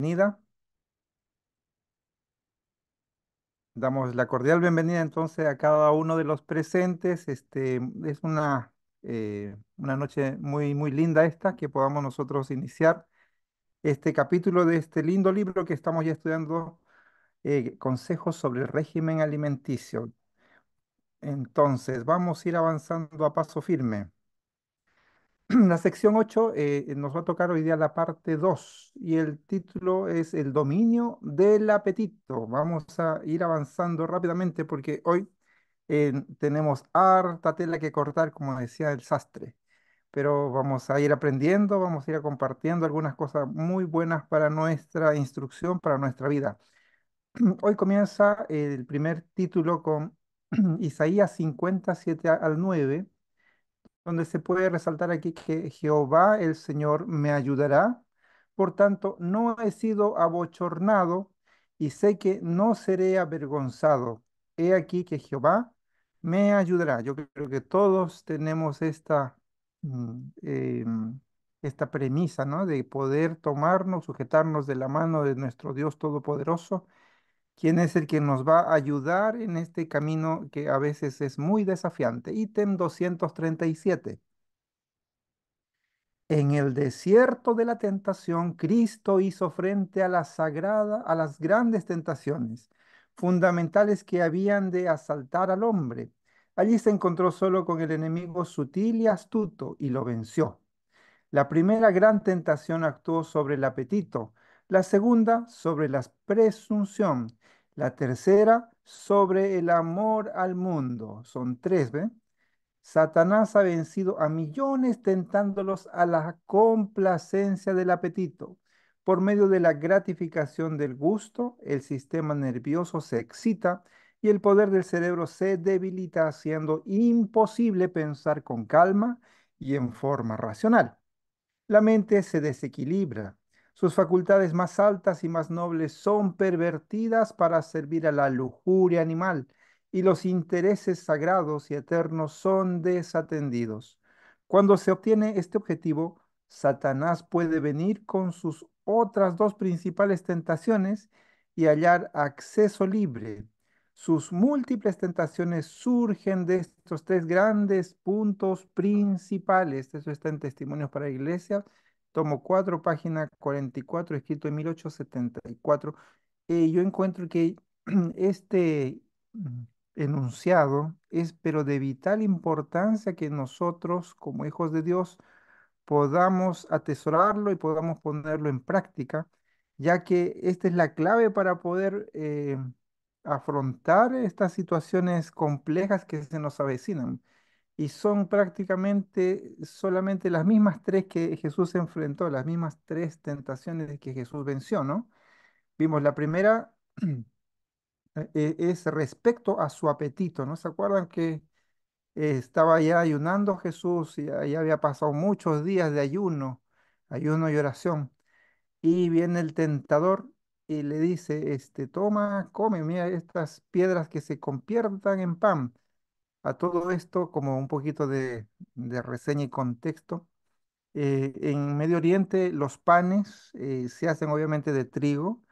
Bienvenida. Damos la cordial bienvenida entonces a cada uno de los presentes. Es una noche muy, muy linda esta, que podamos nosotros iniciar este capítulo de este lindo libro que estamos ya estudiando, Consejos sobre el régimen alimenticio. Entonces, vamos a ir avanzando a paso firme. La sección 8 nos va a tocar hoy día la parte 2 y el título es El dominio del apetito. Vamos a ir avanzando rápidamente porque hoy tenemos harta tela que cortar, como decía el sastre, pero vamos a ir aprendiendo, vamos a ir compartiendo algunas cosas muy buenas para nuestra instrucción, para nuestra vida. Hoy comienza el primer título con Isaías 57 al 9, donde se puede resaltar aquí que Jehová el Señor me ayudará. Por tanto, no he sido abochornado y sé que no seré avergonzado. He aquí que Jehová me ayudará. Yo creo que todos tenemos esta premisa, ¿no? De poder tomarnos, sujetarnos de la mano de nuestro Dios Todopoderoso, quien es el que nos va a ayudar en este camino que a veces es muy desafiante. Ítem 237. En el desierto de la tentación, Cristo hizo frente a a las grandes tentaciones fundamentales que habían de asaltar al hombre. Allí se encontró solo con el enemigo sutil y astuto y lo venció. La primera gran tentación actuó sobre el apetito, la segunda sobre la presunción, la tercera sobre el amor al mundo. Son tres, ¿ven? Satanás ha vencido a millones tentándolos a la complacencia del apetito. Por medio de la gratificación del gusto, el sistema nervioso se excita y el poder del cerebro se debilita, haciendo imposible pensar con calma y en forma racional. La mente se desequilibra. Sus facultades más altas y más nobles son pervertidas para servir a la lujuria animal y los intereses sagrados y eternos son desatendidos. Cuando se obtiene este objetivo, Satanás puede venir con sus otras dos principales tentaciones y hallar acceso libre. Sus múltiples tentaciones surgen de estos tres grandes puntos principales. Eso está en Testimonios para la Iglesia, tomo 4, página 44, escrito en 1874. Yo encuentro que este mm, enunciado es, pero de vital importancia que nosotros, como hijos de Dios, podamos atesorarlo y podamos ponerlo en práctica, ya que esta es la clave para poder afrontar estas situaciones complejas que se nos avecinan. Y son prácticamente solamente las mismas tres que Jesús enfrentó, las mismas tres tentaciones que Jesús venció, ¿no? Vimos la primera, es respecto a su apetito, ¿no? ¿Se acuerdan que estaba ya ayunando Jesús y ya había pasado muchos días de ayuno y oración? Y viene el tentador y le dice, toma, come, mira estas piedras que se conviertan en pan. A todo esto, como un poquito de reseña y contexto, en Medio Oriente los panes se hacen obviamente de trigo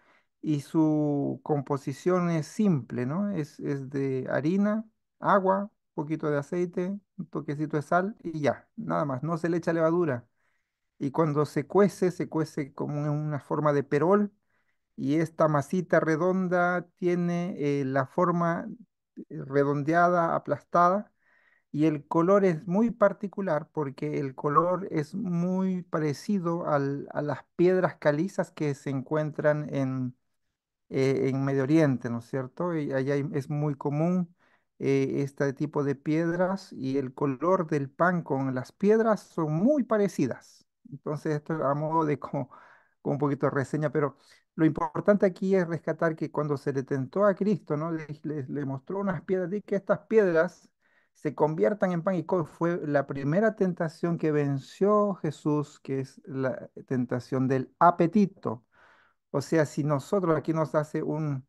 y su composición es simple, ¿no? Es de harina, agua, un poquito de aceite, un toquecito de sal y ya, nada más, no se le echa levadura. Y cuando se cuece como en una forma de perol y esta masita redonda tiene la forma redondeada, aplastada, y el color es muy particular porque el color es muy parecido a las piedras calizas que se encuentran en Medio Oriente, ¿no es cierto? Y allá es muy común este tipo de piedras y el color del pan con las piedras son muy parecidas. Entonces, esto a modo de como un poquito de reseña, pero lo importante aquí es rescatar que cuando se le tentó a Cristo, ¿no? Le mostró unas piedras y que estas piedras se conviertan en pan y fue la primera tentación que venció Jesús, que es la tentación del apetito. O sea, si nosotros, aquí nos hace un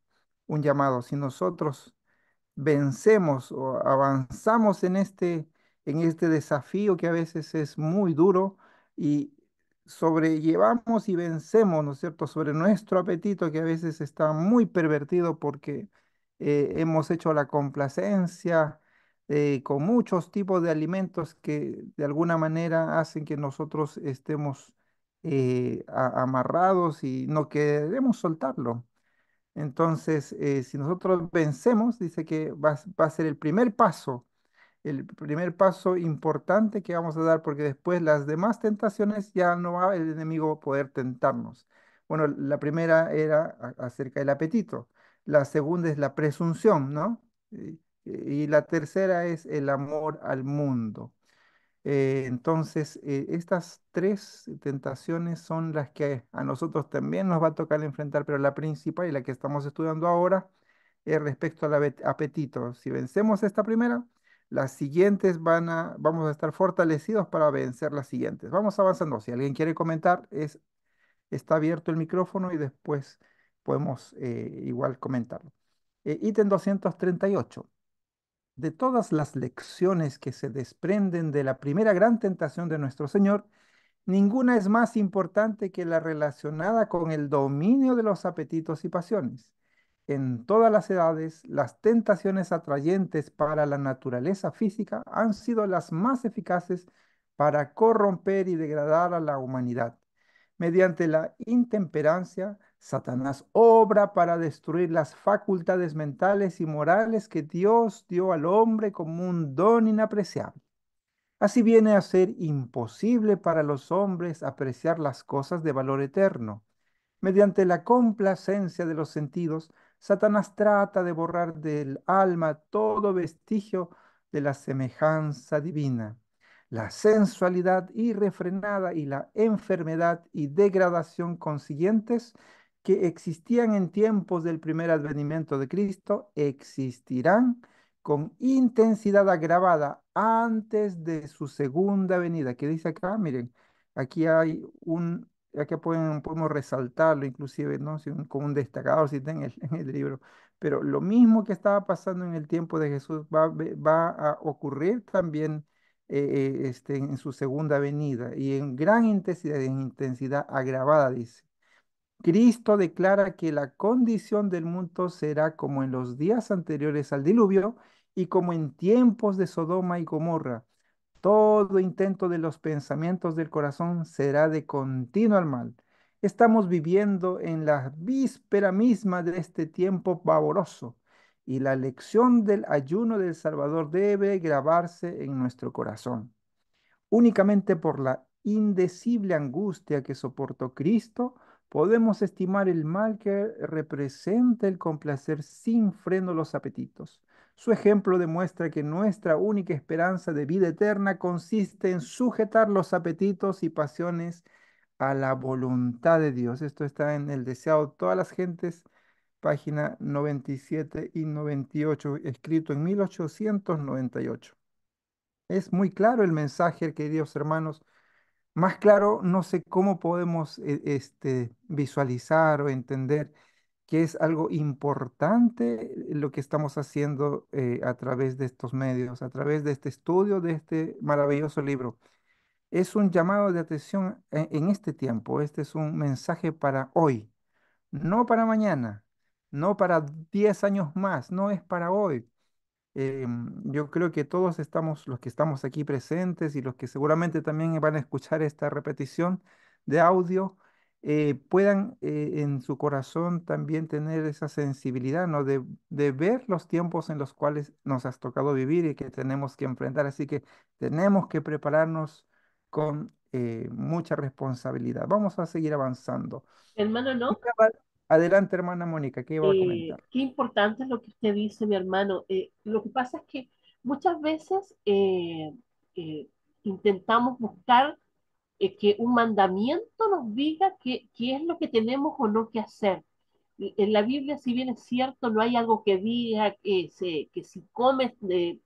llamado, si nosotros vencemos o avanzamos en este desafío que a veces es muy duro y sobrellevamos y vencemos, ¿no es cierto?, sobre nuestro apetito que a veces está muy pervertido porque hemos hecho la complacencia con muchos tipos de alimentos que de alguna manera hacen que nosotros estemos amarrados y no queremos soltarlo. Entonces, si nosotros vencemos, dice que va a ser el primer paso importante que vamos a dar, porque después las demás tentaciones ya no va el enemigo a poder tentarnos. Bueno, la primera era acerca del apetito, la segunda es la presunción, ¿no? Y la tercera es el amor al mundo. Entonces, estas tres tentaciones son las que a nosotros también nos va a tocar enfrentar, pero la principal y la que estamos estudiando ahora es respecto al apetito. Si vencemos esta primera, las siguientes vamos a estar fortalecidos para vencer las siguientes. Vamos avanzando. Si alguien quiere comentar, está abierto el micrófono y después podemos igual comentarlo. Ítem 238. De todas las lecciones que se desprenden de la primera gran tentación de nuestro Señor, ninguna es más importante que la relacionada con el dominio de los apetitos y pasiones. En todas las edades, las tentaciones atrayentes para la naturaleza física han sido las más eficaces para corromper y degradar a la humanidad. Mediante la intemperancia, Satanás obra para destruir las facultades mentales y morales que Dios dio al hombre como un don inapreciable. Así viene a ser imposible para los hombres apreciar las cosas de valor eterno. Mediante la complacencia de los sentidos, Satanás trata de borrar del alma todo vestigio de la semejanza divina. La sensualidad irrefrenada y la enfermedad y degradación consiguientes que existían en tiempos del primer advenimiento de Cristo existirán con intensidad agravada antes de su segunda venida. ¿Qué dice acá? Miren, aquí hay aquí podemos resaltarlo inclusive, ¿no? Como un destacado si está en el libro. Pero lo mismo que estaba pasando en el tiempo de Jesús va a ocurrir también en su segunda venida y en gran intensidad, en intensidad agravada, dice. Cristo declara que la condición del mundo será como en los días anteriores al diluvio y como en tiempos de Sodoma y Gomorra. Todo intento de los pensamientos del corazón será de continuo al mal. Estamos viviendo en la víspera misma de este tiempo pavoroso y la lección del ayuno del Salvador debe grabarse en nuestro corazón. Únicamente por la indecible angustia que soportó Cristo, podemos estimar el mal que representa el complacer sin freno los apetitos. Su ejemplo demuestra que nuestra única esperanza de vida eterna consiste en sujetar los apetitos y pasiones a la voluntad de Dios. Esto está en El deseado de todas las gentes, página 97 y 98, escrito en 1898. Es muy claro el mensaje, queridos hermanos. Más claro, no sé cómo podemos visualizar o entender que es algo importante lo que estamos haciendo a través de estos medios, a través de este estudio, de este maravilloso libro. Es un llamado de atención en este tiempo. Este es un mensaje para hoy, no para mañana, no para 10 años más, no es para hoy. Yo creo que todos estamos, los que estamos aquí presentes y los que seguramente también van a escuchar esta repetición de audio, puedan en su corazón también tener esa sensibilidad, ¿no? De ver los tiempos en los cuales nos has tocado vivir y que tenemos que enfrentar. Así que tenemos que prepararnos con mucha responsabilidad. Vamos a seguir avanzando. Hermano, no. Adelante, hermana Mónica, ¿qué iba a comentar? Qué importante es lo que usted dice, mi hermano. Lo que pasa es que muchas veces eh, intentamos buscar que un mandamiento nos diga qué es lo que tenemos o no que hacer. En la Biblia, si bien es cierto, no hay algo que diga que si comes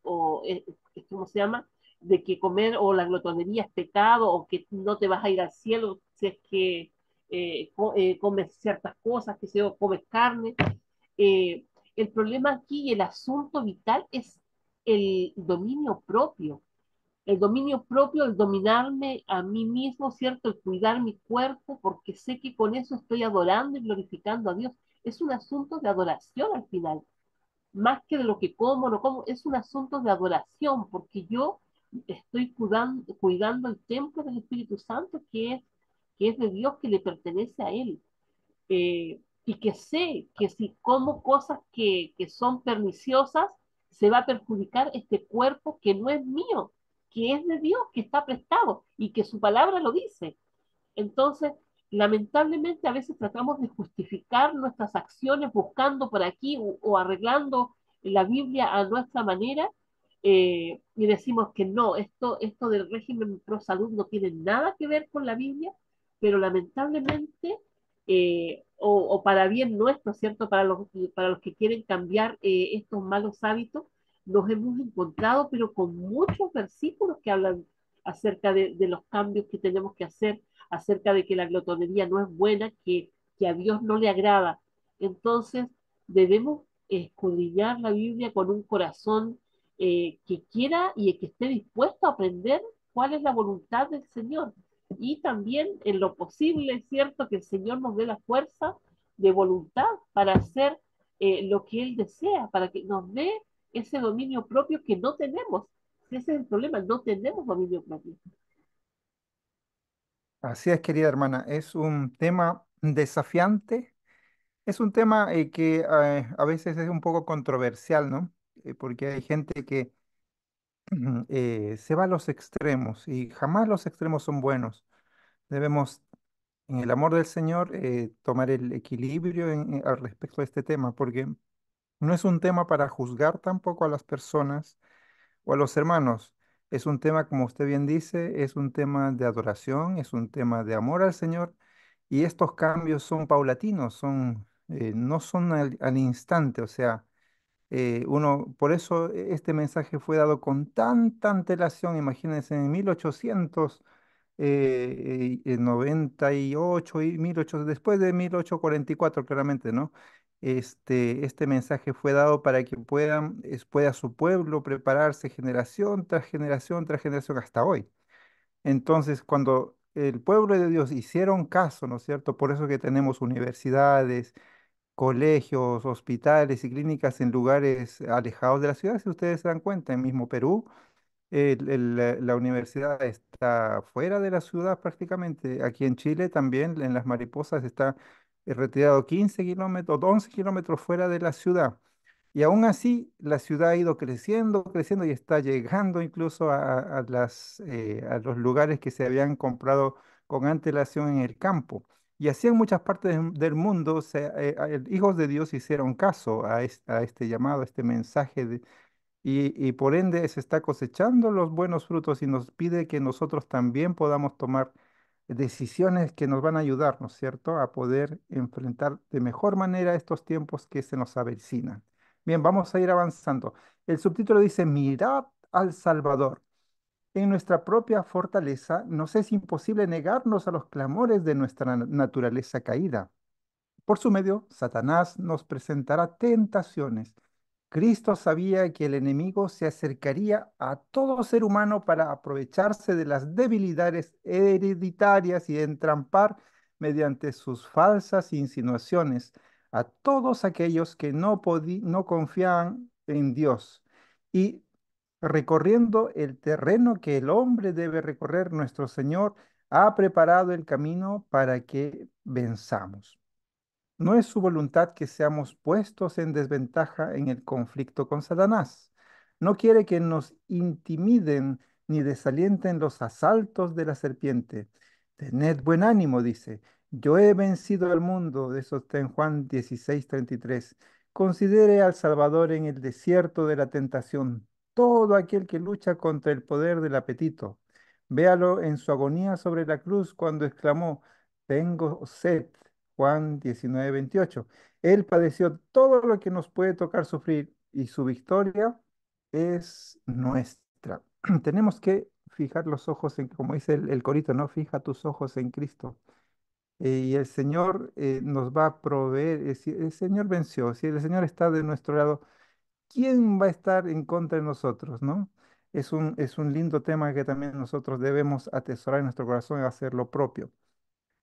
¿cómo se llama? De que comer o la glotonería es pecado o que no te vas a ir al cielo si es que comes ciertas cosas, que si comes carne. Eh, el problema aquí y el asunto vital es el dominio propio. El dominio propio, el dominarme a mí mismo, ¿cierto? El cuidar mi cuerpo, porque sé que con eso estoy adorando y glorificando a Dios. Es un asunto de adoración al final, más que de lo que como, no como, es un asunto de adoración, porque yo estoy cuidando el templo del Espíritu Santo, que es de Dios, que le pertenece a Él. Y que sé que si como cosas que son perniciosas, se va a perjudicar este cuerpo que no es mío, que es de Dios, que está prestado y que su palabra lo dice. Entonces, lamentablemente a veces tratamos de justificar nuestras acciones buscando por aquí o arreglando la Biblia a nuestra manera, y decimos que no, esto del régimen pro salud no tiene nada que ver con la Biblia, pero lamentablemente, o para bien nuestro, ¿cierto? Para los que quieren cambiar estos malos hábitos, nos hemos encontrado, pero con muchos versículos que hablan acerca de los cambios que tenemos que hacer, acerca de que la glotonería no es buena, que a Dios no le agrada. Entonces, debemos escudriñar la Biblia con un corazón que quiera y que esté dispuesto a aprender cuál es la voluntad del Señor. Y también, en lo posible, es cierto que el Señor nos dé la fuerza de voluntad para hacer lo que Él desea, para que nos dé ese dominio propio que no tenemos. Ese es el problema, no tenemos dominio propio. Así es, querida hermana, es un tema desafiante, es un tema que a veces es un poco controversial, ¿no? Porque hay gente que se va a los extremos y jamás los extremos son buenos. Debemos, en el amor del Señor, tomar el equilibrio al respecto de este tema, porque no es un tema para juzgar tampoco a las personas o a los hermanos. Es un tema, como usted bien dice, es un tema de adoración, es un tema de amor al Señor y estos cambios son paulatinos, no son al instante, o sea, por eso este mensaje fue dado con tanta antelación, imagínense, en 1898 y 1800, después de 1844, claramente, ¿no? Este mensaje fue dado para que pueda su pueblo prepararse generación tras generación tras generación hasta hoy. Entonces, cuando el pueblo de Dios hicieron caso, ¿no es cierto? Por eso que tenemos universidades, colegios, hospitales y clínicas en lugares alejados de la ciudad, si ustedes se dan cuenta, en mismo Perú, la universidad está fuera de la ciudad prácticamente. Aquí en Chile también, en Las Mariposas, está retirado 15 kilómetros, 11 kilómetros fuera de la ciudad. Y aún así, la ciudad ha ido creciendo, creciendo y está llegando incluso a los lugares que se habían comprado con antelación en el campo. Y así en muchas partes del mundo, hijos de Dios hicieron caso a este llamado, a este mensaje y por ende se está cosechando los buenos frutos y nos pide que nosotros también podamos tomar decisiones que nos van a ayudar, ¿no es cierto?, a poder enfrentar de mejor manera estos tiempos que se nos avecinan. Bien, vamos a ir avanzando. El subtítulo dice, Mirad al Salvador. En nuestra propia fortaleza nos es imposible negarnos a los clamores de nuestra naturaleza caída. Por su medio, Satanás nos presentará tentaciones. Cristo sabía que el enemigo se acercaría a todo ser humano para aprovecharse de las debilidades hereditarias y entrampar mediante sus falsas insinuaciones a todos aquellos que no confiaban en Dios. Y recorriendo el terreno que el hombre debe recorrer, nuestro Señor ha preparado el camino para que venzamos. No es su voluntad que seamos puestos en desventaja en el conflicto con Satanás. No quiere que nos intimiden ni desalienten los asaltos de la serpiente. Tened buen ánimo, dice. Yo he vencido al mundo. Eso está en Juan 16:33. Considere al Salvador en el desierto de la tentación, todo aquel que lucha contra el poder del apetito. Véalo en su agonía sobre la cruz cuando exclamó, tengo sed. Juan 19:28. Él padeció todo lo que nos puede tocar sufrir y su victoria es nuestra. Tenemos que fijar los ojos en, como dice el corito, ¿no? Fija tus ojos en Cristo. Y el Señor nos va a proveer, si el Señor venció, si el Señor está de nuestro lado, ¿quién va a estar en contra de nosotros, no? es un lindo tema que también nosotros debemos atesorar en nuestro corazón y hacer lo propio.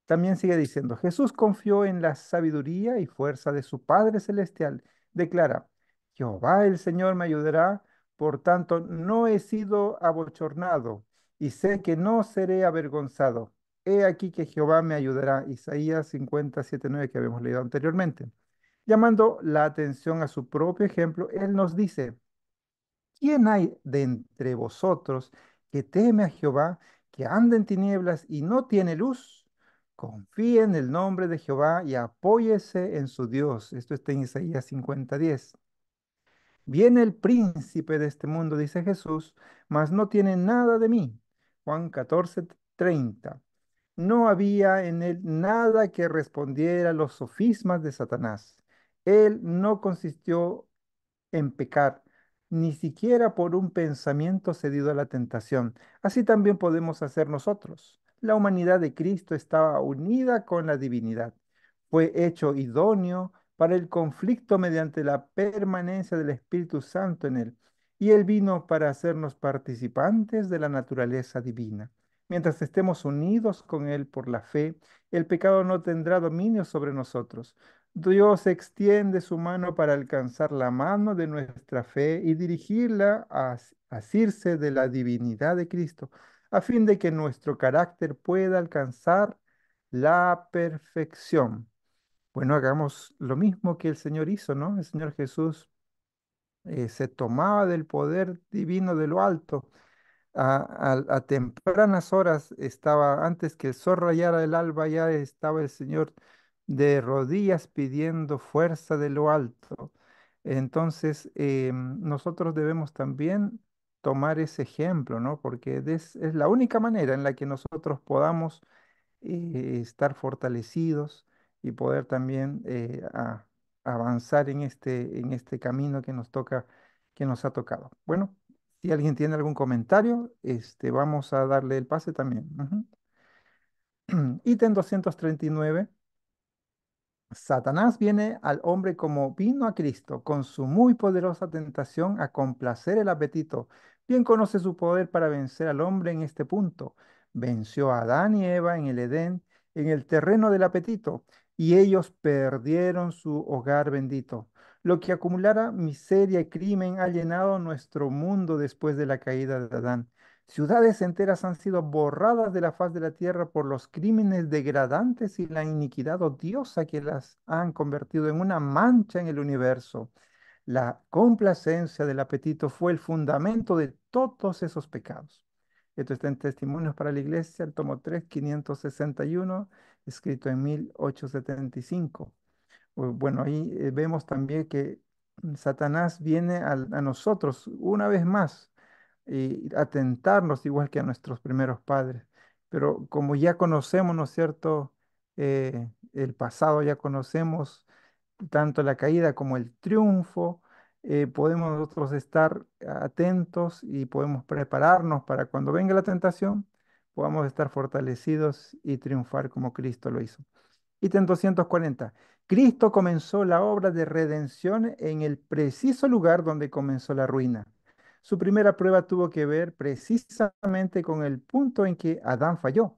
También sigue diciendo, Jesús confió en la sabiduría y fuerza de su Padre Celestial. Declara, Jehová el Señor me ayudará, por tanto no he sido abochornado y sé que no seré avergonzado. He aquí que Jehová me ayudará. Isaías 57:9 que habíamos leído anteriormente. Llamando la atención a su propio ejemplo, Él nos dice, ¿quién hay de entre vosotros que teme a Jehová, que anda en tinieblas y no tiene luz? Confíe en el nombre de Jehová y apóyese en su Dios. Esto está en Isaías 50:10. Viene el príncipe de este mundo, dice Jesús, mas no tiene nada de mí. Juan 14:30. No había en él nada que respondiera a los sofismas de Satanás. Él no consistió en pecar, ni siquiera por un pensamiento cedido a la tentación. Así también podemos hacer nosotros. La humanidad de Cristo estaba unida con la divinidad. Fue hecho idóneo para el conflicto mediante la permanencia del Espíritu Santo en él. Y él vino para hacernos participantes de la naturaleza divina. Mientras estemos unidos con él por la fe, el pecado no tendrá dominio sobre nosotros. Dios extiende su mano para alcanzar la mano de nuestra fe y dirigirla a asirse de la divinidad de Cristo, a fin de que nuestro carácter pueda alcanzar la perfección. Bueno, hagamos lo mismo que el Señor hizo, ¿no? El Señor Jesús se tomaba del poder divino de lo alto a tempranas horas estaba, antes que el sol rayara el alba, ya estaba el Señor de rodillas pidiendo fuerza de lo alto. Entonces, nosotros debemos también tomar ese ejemplo, ¿no? Porque es la única manera en la que nosotros podamos estar fortalecidos y poder también avanzar en este camino que nos toca, que nos ha tocado. Bueno, si alguien tiene algún comentario, vamos a darle el pase también. Ujú. Ítem 239. Satanás viene al hombre como vino a Cristo, con su muy poderosa tentación a complacer el apetito. Bien conoce su poder para vencer al hombre en este punto. Venció a Adán y Eva en el Edén, en el terreno del apetito, y ellos perdieron su hogar bendito. Lo que acumulara miseria y crimen ha llenado nuestro mundo después de la caída de Adán. Ciudades enteras han sido borradas de la faz de la tierra por los crímenes degradantes y la iniquidad odiosa que las han convertido en una mancha en el universo. La complacencia del apetito fue el fundamento de todos esos pecados. Esto está en Testimonios para la Iglesia, el tomo 3, 561, escrito en 1875. Bueno, ahí vemos también que Satanás viene a nosotros una vez más y a tentarnos igual que a nuestros primeros padres. Pero como ya conocemos, ¿no es cierto? El pasado, ya conocemos tanto la caída como el triunfo, podemos nosotros estar atentos y podemos prepararnos para cuando venga la tentación, podamos estar fortalecidos y triunfar como Cristo lo hizo. Ítem 240. Cristo comenzó la obra de redención en el preciso lugar donde comenzó la ruina. Su primera prueba tuvo que ver precisamente con el punto en que Adán falló.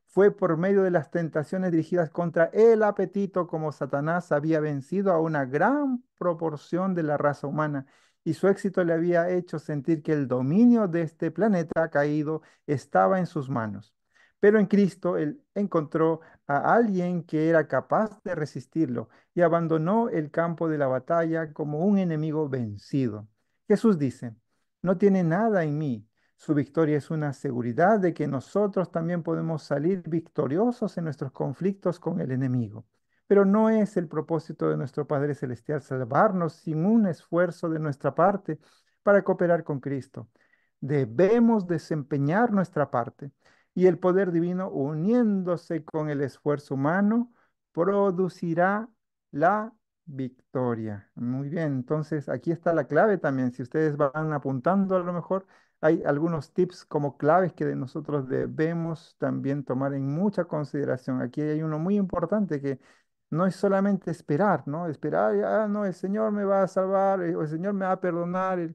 Fue por medio de las tentaciones dirigidas contra el apetito como Satanás había vencido a una gran proporción de la raza humana y su éxito le había hecho sentir que el dominio de este planeta caído estaba en sus manos. Pero en Cristo él encontró a alguien que era capaz de resistirlo y abandonó el campo de la batalla como un enemigo vencido. Jesús dice, no tiene nada en mí. Su victoria es una seguridad de que nosotros también podemos salir victoriosos en nuestros conflictos con el enemigo. Pero no es el propósito de nuestro Padre Celestial salvarnos sin un esfuerzo de nuestra parte para cooperar con Cristo. Debemos desempeñar nuestra parte y el poder divino, uniéndose con el esfuerzo humano, producirá la victoria. Muy bien, entonces aquí está la clave también. Si ustedes van apuntando a lo mejor hay algunos tips como claves que de nosotros debemos también tomar en mucha consideración. Aquí hay uno muy importante que no es solamente esperar, ¿no? Esperar, ah, no, el Señor me va a salvar, o el Señor me va a perdonar.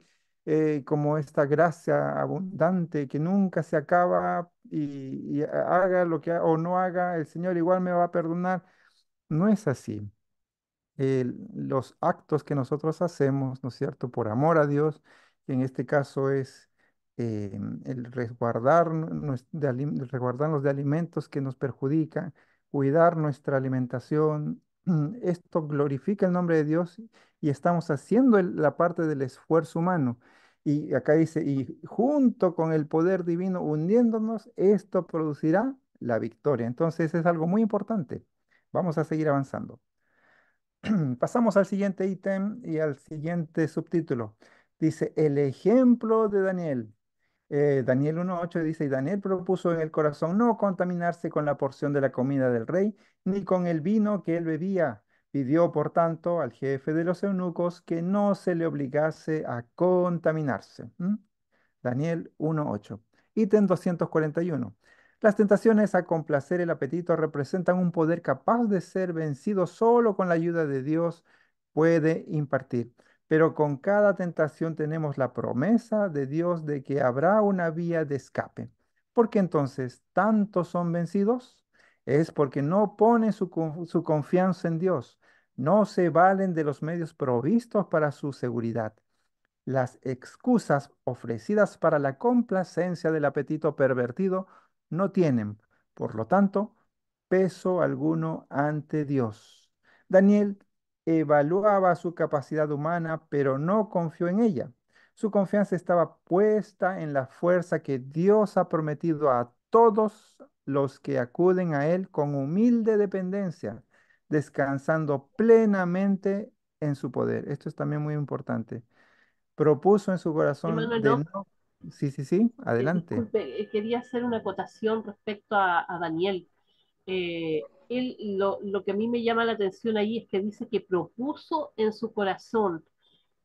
como esta gracia abundante que nunca se acaba y haga lo que o no haga, el Señor igual me va a perdonar. No es así. Los actos que nosotros hacemos, ¿no es cierto?, por amor a Dios, que en este caso es el resguardarnos de alimentos que nos perjudican, cuidar nuestra alimentación. Esto glorifica el nombre de Dios y estamos haciendo la parte del esfuerzo humano. Y acá dice, y junto con el poder divino, uniéndonos, esto producirá la victoria. Entonces es algo muy importante. Vamos a seguir avanzando. Pasamos al siguiente ítem y al siguiente subtítulo. Dice, el ejemplo de Daniel. Daniel 1.8 dice, y Daniel propuso en el corazón no contaminarse con la porción de la comida del rey, ni con el vino que él bebía. Pidió, por tanto, al jefe de los eunucos que no se le obligase a contaminarse. Daniel 1.8. Ítem 241. Las tentaciones a complacer el apetito representan un poder capaz de ser vencido solo con la ayuda de Dios puede impartir. Pero con cada tentación tenemos la promesa de Dios de que habrá una vía de escape. ¿Por qué entonces tantos son vencidos? Es porque no ponen su confianza en Dios, no se valen de los medios provistos para su seguridad. Las excusas ofrecidas para la complacencia del apetito pervertido no tienen, por lo tanto, peso alguno ante Dios. Daniel evaluaba su capacidad humana, pero no confió en ella. Su confianza estaba puesta en la fuerza que Dios ha prometido a todos los que acuden a Él con humilde dependencia, descansando plenamente en su poder. Esto es también muy importante. Propuso en su corazón Hermano de Enoch, no... Sí, sí, sí, adelante. disculpe, quería hacer una acotación respecto a Daniel. Lo que a mí me llama la atención ahí es que dice que propuso en su corazón.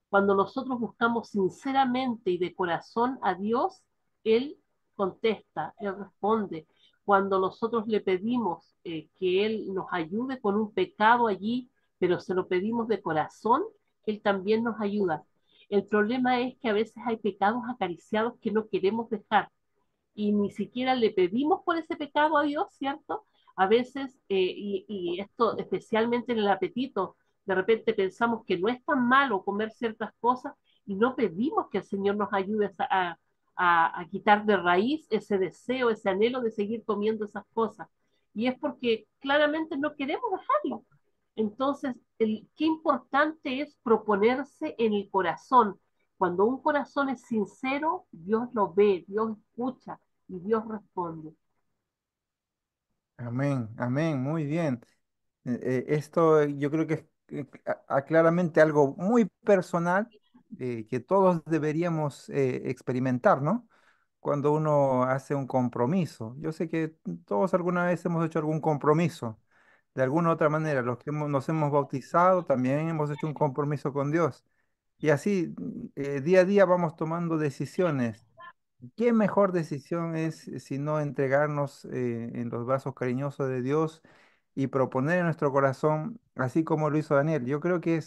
Cuando nosotros buscamos sinceramente y de corazón a Dios, Él contesta, Él responde. Cuando nosotros le pedimos que Él nos ayude con un pecado allí, pero se lo pedimos de corazón, Él también nos ayuda. El problema es que a veces hay pecados acariciados que no queremos dejar y ni siquiera le pedimos por ese pecado a Dios, ¿cierto? A veces, y esto especialmente en el apetito, de repente pensamos que no es tan malo comer ciertas cosas y no pedimos que el Señor nos ayude a quitar de raíz ese deseo, ese anhelo de seguir comiendo esas cosas. Y es porque claramente no queremos dejarlo. Entonces, qué importante es proponerse en el corazón. Cuando un corazón es sincero, Dios lo ve, Dios escucha y Dios responde. Amén, amén, muy bien. Esto yo creo que es claramente algo muy personal que todos deberíamos experimentar, ¿no? Cuando uno hace un compromiso. Yo sé que todos alguna vez hemos hecho algún compromiso, de alguna u otra manera. Los que nos hemos bautizado también hemos hecho un compromiso con Dios. Y así, día a día vamos tomando decisiones. ¿Qué mejor decisión es sino entregarnos en los brazos cariñosos de Dios y proponer en nuestro corazón, así como lo hizo Daniel? Yo creo que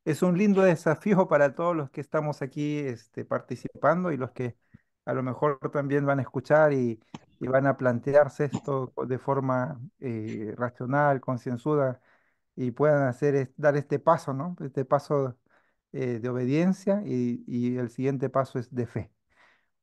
es un lindo desafío para todos los que estamos aquí participando y los que a lo mejor también van a escuchar y van a plantearse esto de forma racional, concienzuda y puedan dar este paso, ¿no? Este paso de obediencia y el siguiente paso es de fe.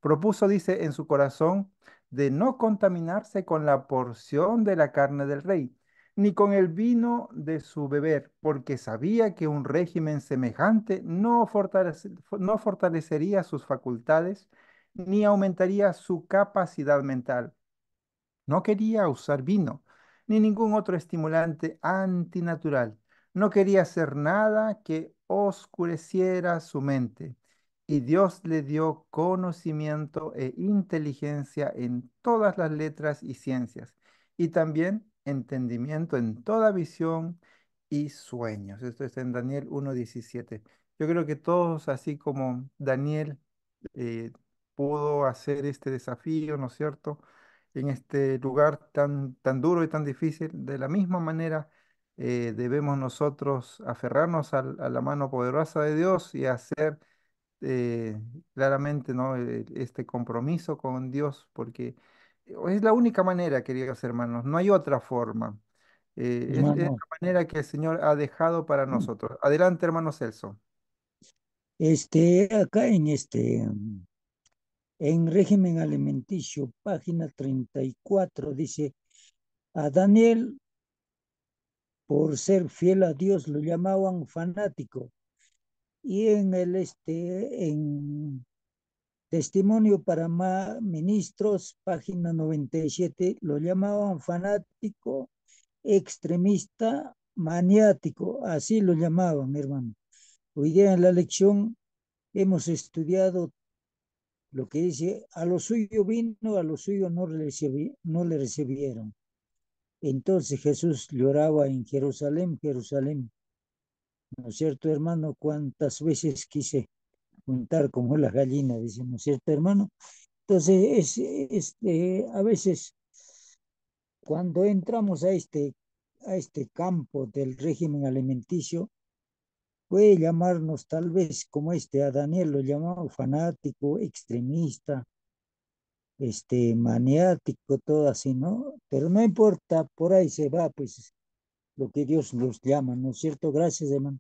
Propuso, dice, en su corazón de no contaminarse con la porción de la carne del rey, ni con el vino de su beber, porque sabía que un régimen semejante no fortalecería sus facultades ni aumentaría su capacidad mental. No quería usar vino ni ningún otro estimulante antinatural. No quería hacer nada que oscureciera su mente. Y Dios le dio conocimiento e inteligencia en todas las letras y ciencias, y también entendimiento en toda visión y sueños. Esto está en Daniel 1:17. Yo creo que todos, así como Daniel, eh, pudo hacer este desafío, ¿no es cierto? En este lugar tan duro y tan difícil. De la misma manera, debemos nosotros aferrarnos a la mano poderosa de Dios y hacer eh, claramente, ¿no? Este compromiso con Dios, porque es la única manera, queridos hermanos, no hay otra forma. Es hermano. la manera que el Señor ha dejado para nosotros. Adelante, hermano Celso. Acá en régimen alimenticio, página 34 dice, a Daniel, por ser fiel a Dios, lo llamaban fanático. Y en Testimonio para Ministros, página 97, lo llamaban fanático, extremista, maniático, así lo llamaban, hermano. Hoy día en la lección hemos estudiado lo que dice, a lo suyo vino, a lo suyo no le recibieron. Entonces Jesús lloraba en Jerusalén, Jerusalén. ¿No es cierto, hermano? ¿Cuántas veces quise juntar como la gallina? Dice, ¿no es cierto, hermano? Entonces, a veces cuando entramos a este campo del régimen alimenticio, puede llamarnos tal vez como a Daniel lo llamamos fanático, extremista, maniático, todo así, ¿no? Pero no importa, por ahí se va, pues, lo que Dios los llama, ¿no es cierto? Gracias, hermano.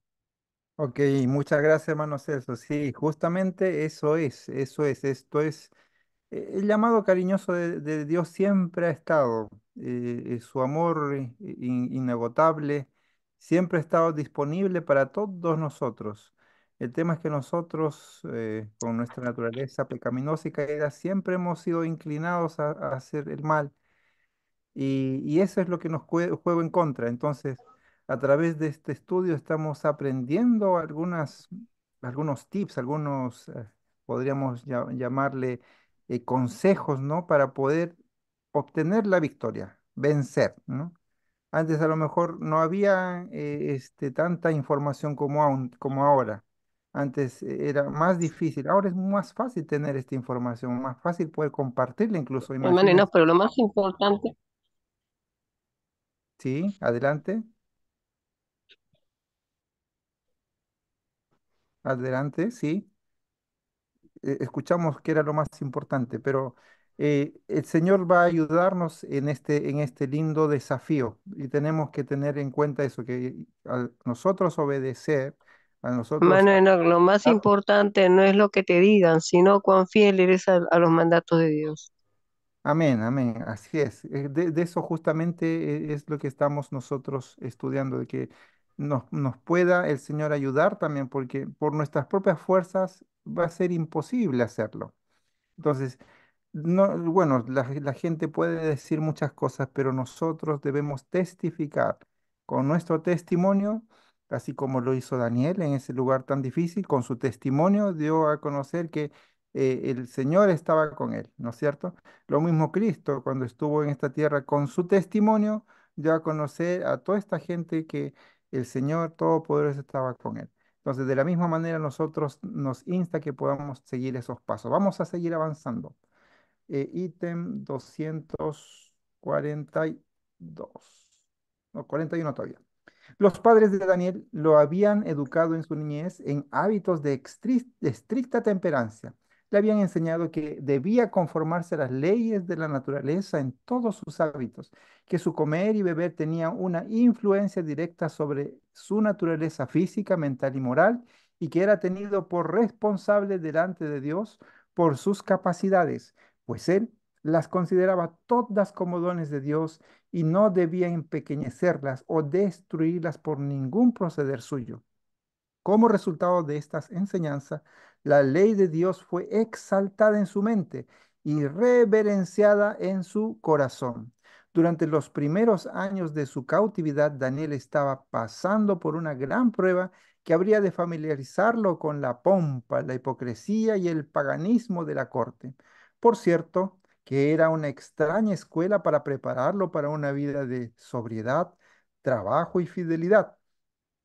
Ok, muchas gracias, hermano Celso. Sí, justamente esto es el llamado cariñoso de Dios siempre ha estado, su amor inagotable siempre ha estado disponible para todos nosotros. El tema es que nosotros, con nuestra naturaleza pecaminosa y caída, siempre hemos sido inclinados a hacer el mal y eso es lo que nos juega en contra. Entonces, a través de este estudio estamos aprendiendo algunos tips, podríamos llamarle consejos, ¿no? Para poder obtener la victoria, vencer, ¿no? Antes a lo mejor no había tanta información como ahora. Antes era más difícil, ahora es más fácil tener esta información, más fácil poder compartirla incluso. Hermano, no, Imagínense, pero lo más importante, sí, adelante. Adelante, sí. Escuchamos que era lo más importante, pero el Señor va a ayudarnos en este lindo desafío y tenemos que tener en cuenta eso, que al nosotros obedecer, a nosotros... hermano, no, lo más Ah, importante no es lo que te digan, sino cuán fiel eres a los mandatos de Dios. amén, amén, así es. De eso justamente es lo que estamos nosotros estudiando, de que nos pueda el Señor ayudar también, porque por nuestras propias fuerzas va a ser imposible hacerlo. Entonces, no, bueno, la gente puede decir muchas cosas, pero nosotros debemos testificar con nuestro testimonio, así como lo hizo Daniel en ese lugar tan difícil, con su testimonio dio a conocer que el Señor estaba con él, ¿no es cierto? Lo mismo Cristo, cuando estuvo en esta tierra con su testimonio, dio a conocer a toda esta gente que el Señor Todopoderoso estaba con él. Entonces, de la misma manera, nosotros nos insta que podamos seguir esos pasos. Vamos a seguir avanzando. Ítem 242. No, 41 todavía. Los padres de Daniel lo habían educado en su niñez en hábitos de estricta temperancia. Le habían enseñado que debía conformarse a las leyes de la naturaleza en todos sus hábitos, que su comer y beber tenía una influencia directa sobre su naturaleza física, mental y moral, y que era tenido por responsable delante de Dios por sus capacidades, pues él las consideraba todas como dones de Dios y no debía empequeñecerlas o destruirlas por ningún proceder suyo. Como resultado de estas enseñanzas, la ley de Dios fue exaltada en su mente y reverenciada en su corazón. Durante los primeros años de su cautividad, Daniel estaba pasando por una gran prueba que habría de familiarizarlo con la pompa, la hipocresía y el paganismo de la corte. Por cierto, que era una extraña escuela para prepararlo para una vida de sobriedad, trabajo y fidelidad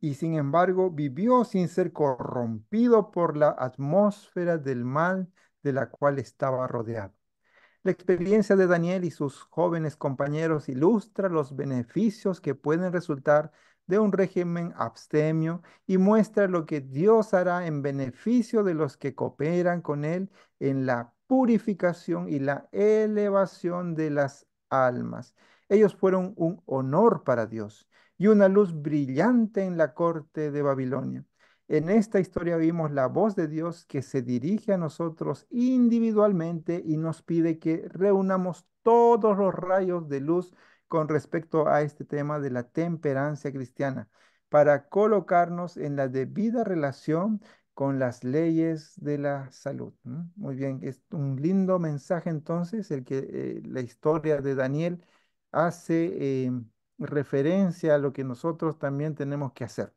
y sin embargo vivió sin ser corrompido por la atmósfera del mal de la cual estaba rodeado. La experiencia de Daniel y sus jóvenes compañeros ilustra los beneficios que pueden resultar de un régimen abstemio y muestra lo que Dios hará en beneficio de los que cooperan con Él en la purificación y la elevación de las almas. Ellos fueron un honor para Dios y una luz brillante en la corte de Babilonia. En esta historia vimos la voz de Dios que se dirige a nosotros individualmente y nos pide que reunamos todos los rayos de luz con respecto a este tema de la temperancia cristiana para colocarnos en la debida relación con las leyes de la salud. ¿M? Muy bien, es un lindo mensaje entonces el que la historia de Daniel hace referencia a lo que nosotros también tenemos que hacer.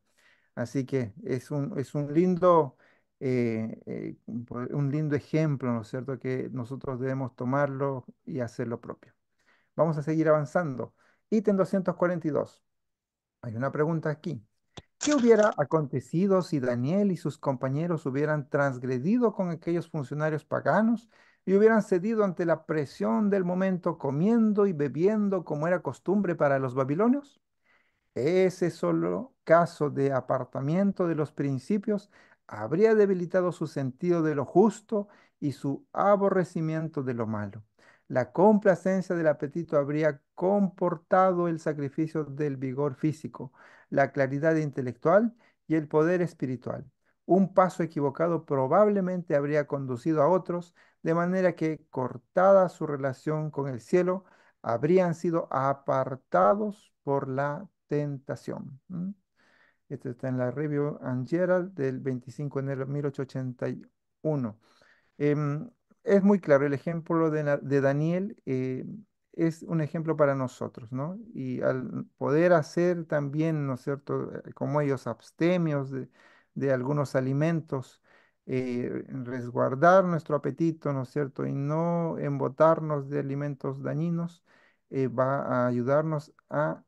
Así que es un lindo, un lindo ejemplo, ¿no es cierto?, que nosotros debemos tomarlo y hacer lo propio. Vamos a seguir avanzando. Ítem 242. Hay una pregunta aquí. ¿Qué hubiera acontecido si Daniel y sus compañeros hubieran transgredido con aquellos funcionarios paganos y hubieran cedido ante la presión del momento comiendo y bebiendo como era costumbre para los babilonios? Ese solo caso de apartamiento de los principios habría debilitado su sentido de lo justo y su aborrecimiento de lo malo. La complacencia del apetito habría comportado el sacrificio del vigor físico, la claridad intelectual y el poder espiritual. Un paso equivocado probablemente habría conducido a otros, de manera que, cortada su relación con el cielo, habrían sido apartados por la tentación. ¿M? Esto está en la Review and Herald del 25 de enero de 1881. Em, es muy claro, el ejemplo de Daniel es un ejemplo para nosotros, ¿no? Y al poder hacer también, ¿no es cierto?, como ellos, abstemios de algunos alimentos, resguardar nuestro apetito, ¿no es cierto?, y no embotarnos de alimentos dañinos, va a ayudarnos a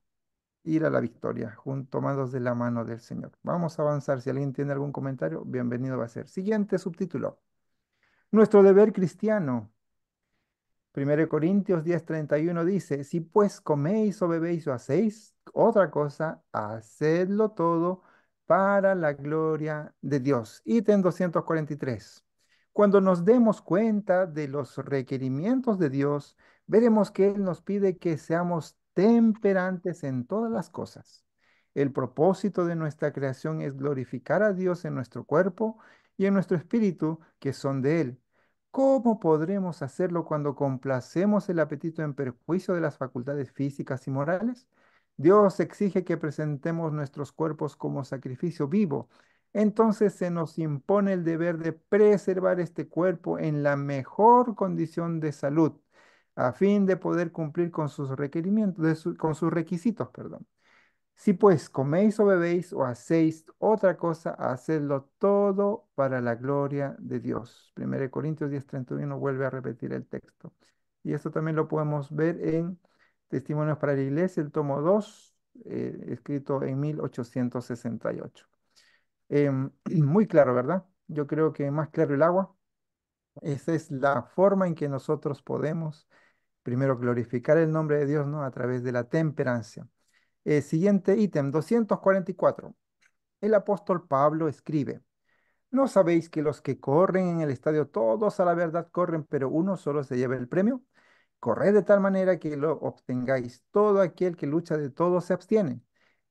ir a la victoria, tomados de la mano del Señor. Vamos a avanzar. Si alguien tiene algún comentario, bienvenido va a ser. Siguiente subtítulo. Nuestro deber cristiano. 1 Corintios 10:31 dice, si pues coméis o bebéis o hacéis otra cosa, hacedlo todo para la gloria de Dios. Ítem 243. Cuando nos demos cuenta de los requerimientos de Dios, veremos que Él nos pide que seamos temperantes en todas las cosas. El propósito de nuestra creación es glorificar a Dios en nuestro cuerpo y en nuestro espíritu, que son de Él. ¿Cómo podremos hacerlo cuando complacemos el apetito en perjuicio de las facultades físicas y morales? Dios exige que presentemos nuestros cuerpos como sacrificio vivo. Entonces se nos impone el deber de preservar este cuerpo en la mejor condición de salud, a fin de poder cumplir con sus requerimientos, con sus requisitos, perdón. Si pues coméis o bebéis o hacéis otra cosa, hacedlo todo para la gloria de Dios. 1 Corintios 10:31 vuelve a repetir el texto. Y esto también lo podemos ver en Testimonios para la Iglesia, el tomo 2, escrito en 1868. Muy claro, ¿verdad? Yo creo que más claro el agua. Esa es la forma en que nosotros podemos, primero, glorificar el nombre de Dios, ¿no?, a través de la temperancia. Siguiente ítem, 244. El apóstol Pablo escribe, ¿no sabéis que los que corren en el estadio todos a la verdad corren, pero uno solo se lleva el premio? Corred de tal manera que lo obtengáis. Todo aquel que lucha de todo se abstiene.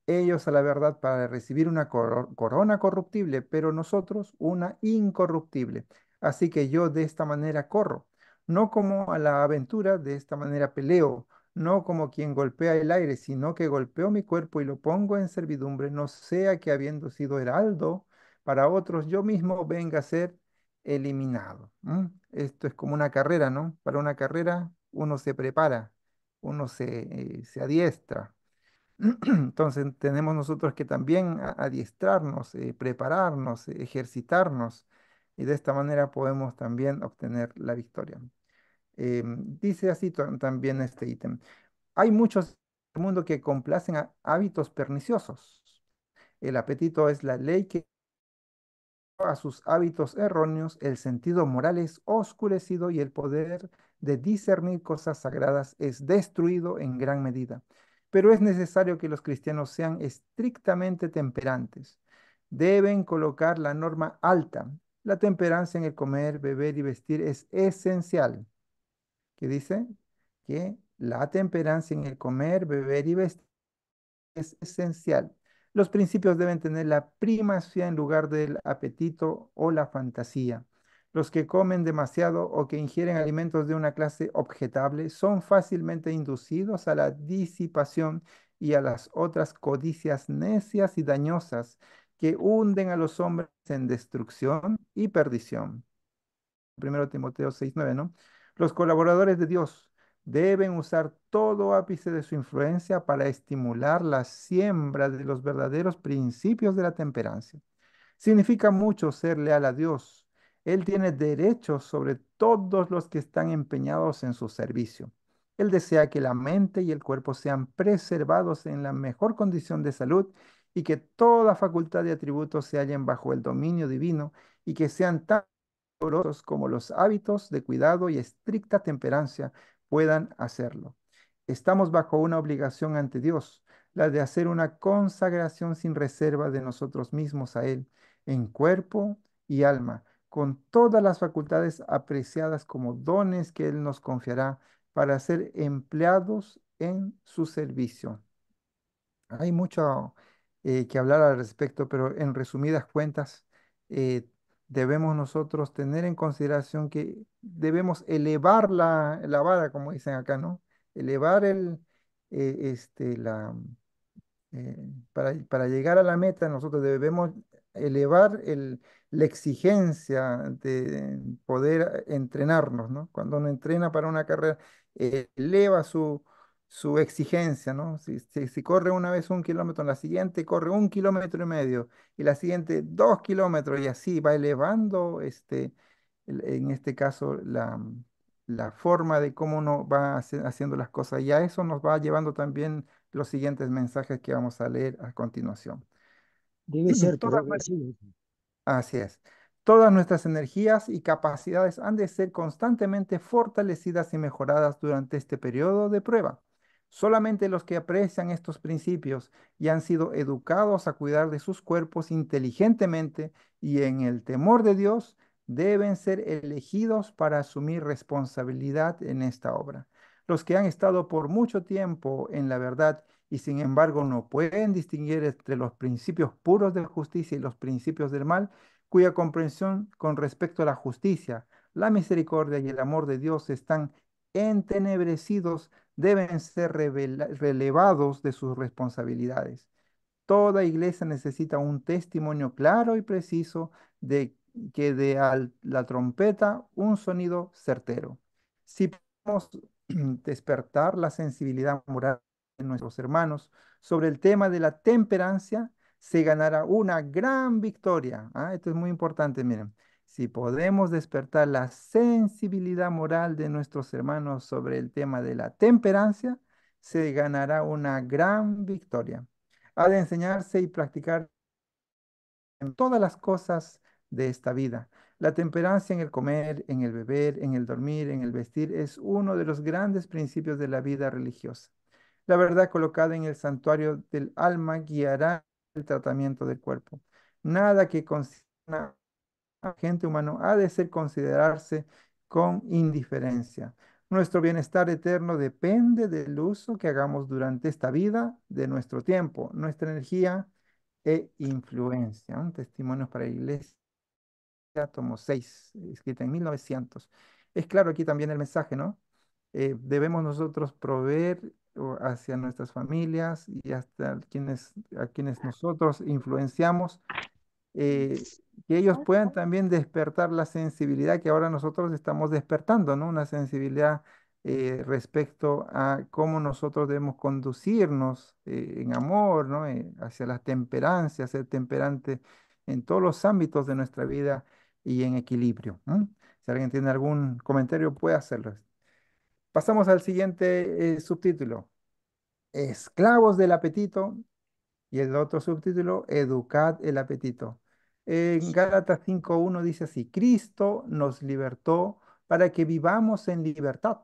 Ellos a la verdad para recibir una corona corruptible, pero nosotros una incorruptible. Así que yo de esta manera corro, no como a la aventura, de esta manera peleo, no como quien golpea el aire, sino que golpeo mi cuerpo y lo pongo en servidumbre, no sea que habiendo sido heraldo para otros, yo mismo venga a ser eliminado. ¿M? Esto es como una carrera, ¿no? Para una carrera uno se prepara, uno se adiestra. Entonces tenemos nosotros que también adiestrarnos, prepararnos, ejercitarnos, y de esta manera podemos también obtener la victoria. Dice así también este ítem. Hay muchos en el mundo que complacen a hábitos perniciosos. El apetito es la ley que a sus hábitos erróneos, el sentido moral es oscurecido y el poder de discernir cosas sagradas es destruido en gran medida. pero es necesario que los cristianos sean estrictamente temperantes. Deben colocar la norma alta. La temperancia en el comer, beber y vestir es esencial. ¿Qué dice? Que la temperancia en el comer, beber y vestir es esencial. Los principios deben tener la primacía en lugar del apetito o la fantasía. Los que comen demasiado o que ingieren alimentos de una clase objetable son fácilmente inducidos a la disipación y a las otras codicias necias y dañosas que hunden a los hombres en destrucción y perdición. Primero Timoteo 6:9, ¿no? Los colaboradores de Dios deben usar todo ápice de su influencia para estimular la siembra de los verdaderos principios de la temperancia. Significa mucho ser leal a Dios. Él tiene derechos sobre todos los que están empeñados en su servicio. Él desea que la mente y el cuerpo sean preservados en la mejor condición de salud y que toda facultad de atributos se hallen bajo el dominio divino y que sean tan vigorosos como los hábitos de cuidado y estricta temperancia puedan hacerlo. Estamos bajo una obligación ante Dios, la de hacer una consagración sin reserva de nosotros mismos a Él, en cuerpo y alma, con todas las facultades apreciadas como dones que Él nos confiará para ser empleados en su servicio. Hay mucho que hablar al respecto, pero en resumidas cuentas, eh, debemos nosotros tener en consideración que debemos elevar la vara, como dicen acá, ¿no? Elevar la, eh, para llegar a la meta, nosotros debemos elevar la exigencia de poder entrenarnos, ¿no? Cuando uno entrena para una carrera, eleva su exigencia, ¿no? Si corre una vez 1 kilómetro, en la siguiente corre 1,5 kilómetros y la siguiente 2 kilómetros y así va elevando, en este caso, la forma de cómo uno va haciendo las cosas. Y a eso nos va llevando también los siguientes mensajes que vamos a leer a continuación. Debe ser Todas progresivo. Así es. Todas nuestras energías y capacidades han de ser constantemente fortalecidas y mejoradas durante este periodo de prueba. Solamente los que aprecian estos principios y han sido educados a cuidar de sus cuerpos inteligentemente y en el temor de Dios deben ser elegidos para asumir responsabilidad en esta obra. Los que han estado por mucho tiempo en la verdad y sin embargo no pueden distinguir entre los principios puros de justicia y los principios del mal, cuya comprensión con respecto a la justicia, la misericordia y el amor de Dios están entenebrecidos, deben ser relevados de sus responsabilidades. Toda iglesia necesita un testimonio claro y preciso de que dé a la trompeta un sonido certero. Si podemos despertar la sensibilidad moral de nuestros hermanos sobre el tema de la temperancia, se ganará una gran victoria. Ah, esto es muy importante, miren. Si podemos despertar la sensibilidad moral de nuestros hermanos sobre el tema de la temperancia, se ganará una gran victoria. Ha de enseñarse y practicar en todas las cosas de esta vida. La temperancia en el comer, en el beber, en el dormir, en el vestir es uno de los grandes principios de la vida religiosa. La verdad colocada en el santuario del alma guiará el tratamiento del cuerpo. Nada que concierne agente humano ha de ser considerarse con indiferencia. Nuestro bienestar eterno depende del uso que hagamos durante esta vida de nuestro tiempo, nuestra energía e influencia. Un testimonio para la Iglesia, tomo 6, escrita en 1900. Es claro aquí también el mensaje, ¿no? Debemos nosotros proveer hacia nuestras familias y hasta a quienes nosotros influenciamos, eh, que ellos puedan también despertar la sensibilidad que ahora nosotros estamos despertando, ¿no? Una sensibilidad respecto a cómo nosotros debemos conducirnos en amor, ¿no? Hacia la temperancia, ser temperante en todos los ámbitos de nuestra vida y en equilibrio. ¿No? Si alguien tiene algún comentario, puede hacerlo. Pasamos al siguiente subtítulo. Esclavos del apetito. Y el otro subtítulo, Educad el apetito. En Gálatas 5:1 dice así, Cristo nos libertó para que vivamos en libertad.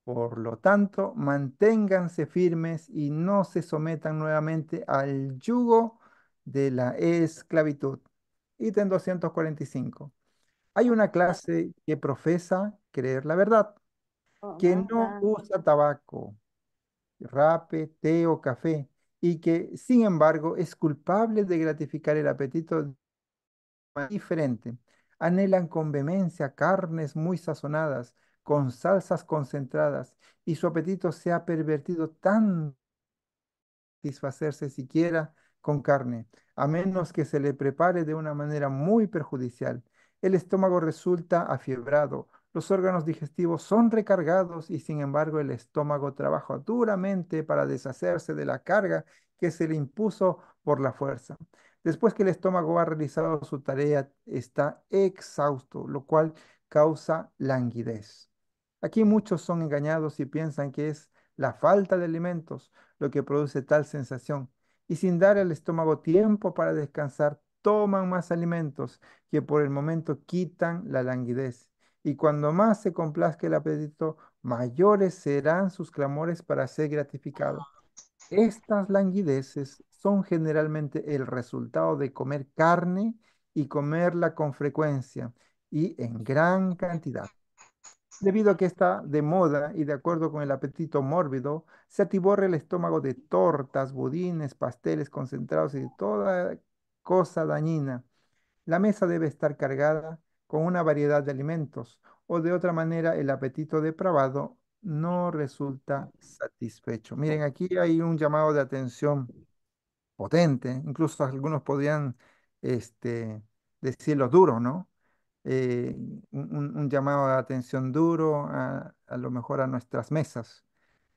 Por lo tanto, manténganse firmes y no se sometan nuevamente al yugo de la esclavitud. Ítem 245. Hay una clase que profesa creer la verdad, que no usa tabaco, rape, té o café, y que, sin embargo, es culpable de gratificar el apetito de manera diferente. Anhelan con vehemencia carnes muy sazonadas, con salsas concentradas, y su apetito se ha pervertido tan satisfacerse siquiera con carne, a menos que se le prepare de una manera muy perjudicial. El estómago resulta afiebrado, los órganos digestivos son recargados y sin embargo el estómago trabaja duramente para deshacerse de la carga que se le impuso por la fuerza. Después que el estómago ha realizado su tarea, está exhausto, lo cual causa languidez. Aquí muchos son engañados y piensan que es la falta de alimentos lo que produce tal sensación, y sin dar al estómago tiempo para descansar, toman más alimentos que por el momento quitan la languidez. Y cuando más se complazca el apetito, mayores serán sus clamores para ser gratificado. Estas languideces son generalmente el resultado de comer carne y comerla con frecuencia y en gran cantidad. Debido a que está de moda y de acuerdo con el apetito mórbido, se atiborra el estómago de tortas, budines, pasteles concentrados y de toda cosa dañina. La mesa debe estar cargada con una variedad de alimentos, o de otra manera el apetito depravado no resulta satisfecho. Miren, aquí hay un llamado de atención potente, incluso algunos podrían este, decirlo duro, ¿no? eh, un llamado de atención duro a lo mejor a nuestras mesas,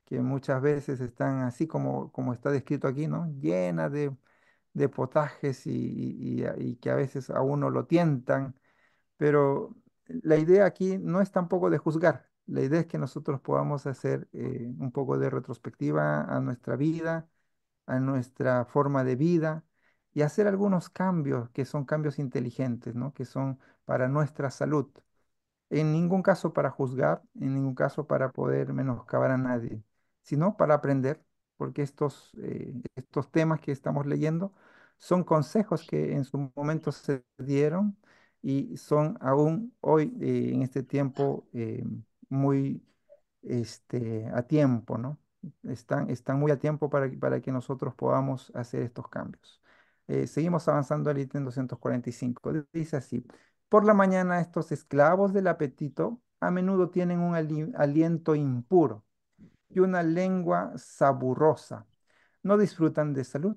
que muchas veces están así como está descrito aquí, ¿no? Llenas de potajes y que a veces a uno lo tientan, pero la idea aquí no es tampoco de juzgar, la idea es que nosotros podamos hacer un poco de retrospectiva a nuestra vida, a nuestra forma de vida y hacer algunos cambios que son cambios inteligentes, ¿no? Que son para nuestra salud. En ningún caso para juzgar, en ningún caso para poder menoscabar a nadie, sino para aprender, porque estos temas que estamos leyendo son consejos que en su momento se dieron y son aún hoy, en este tiempo, muy a tiempo, ¿no? Están muy a tiempo para que nosotros podamos hacer estos cambios. Seguimos avanzando al ítem 245. Dice así. Por la mañana estos esclavos del apetito a menudo tienen un aliento impuro y una lengua saburrosa. No disfrutan de salud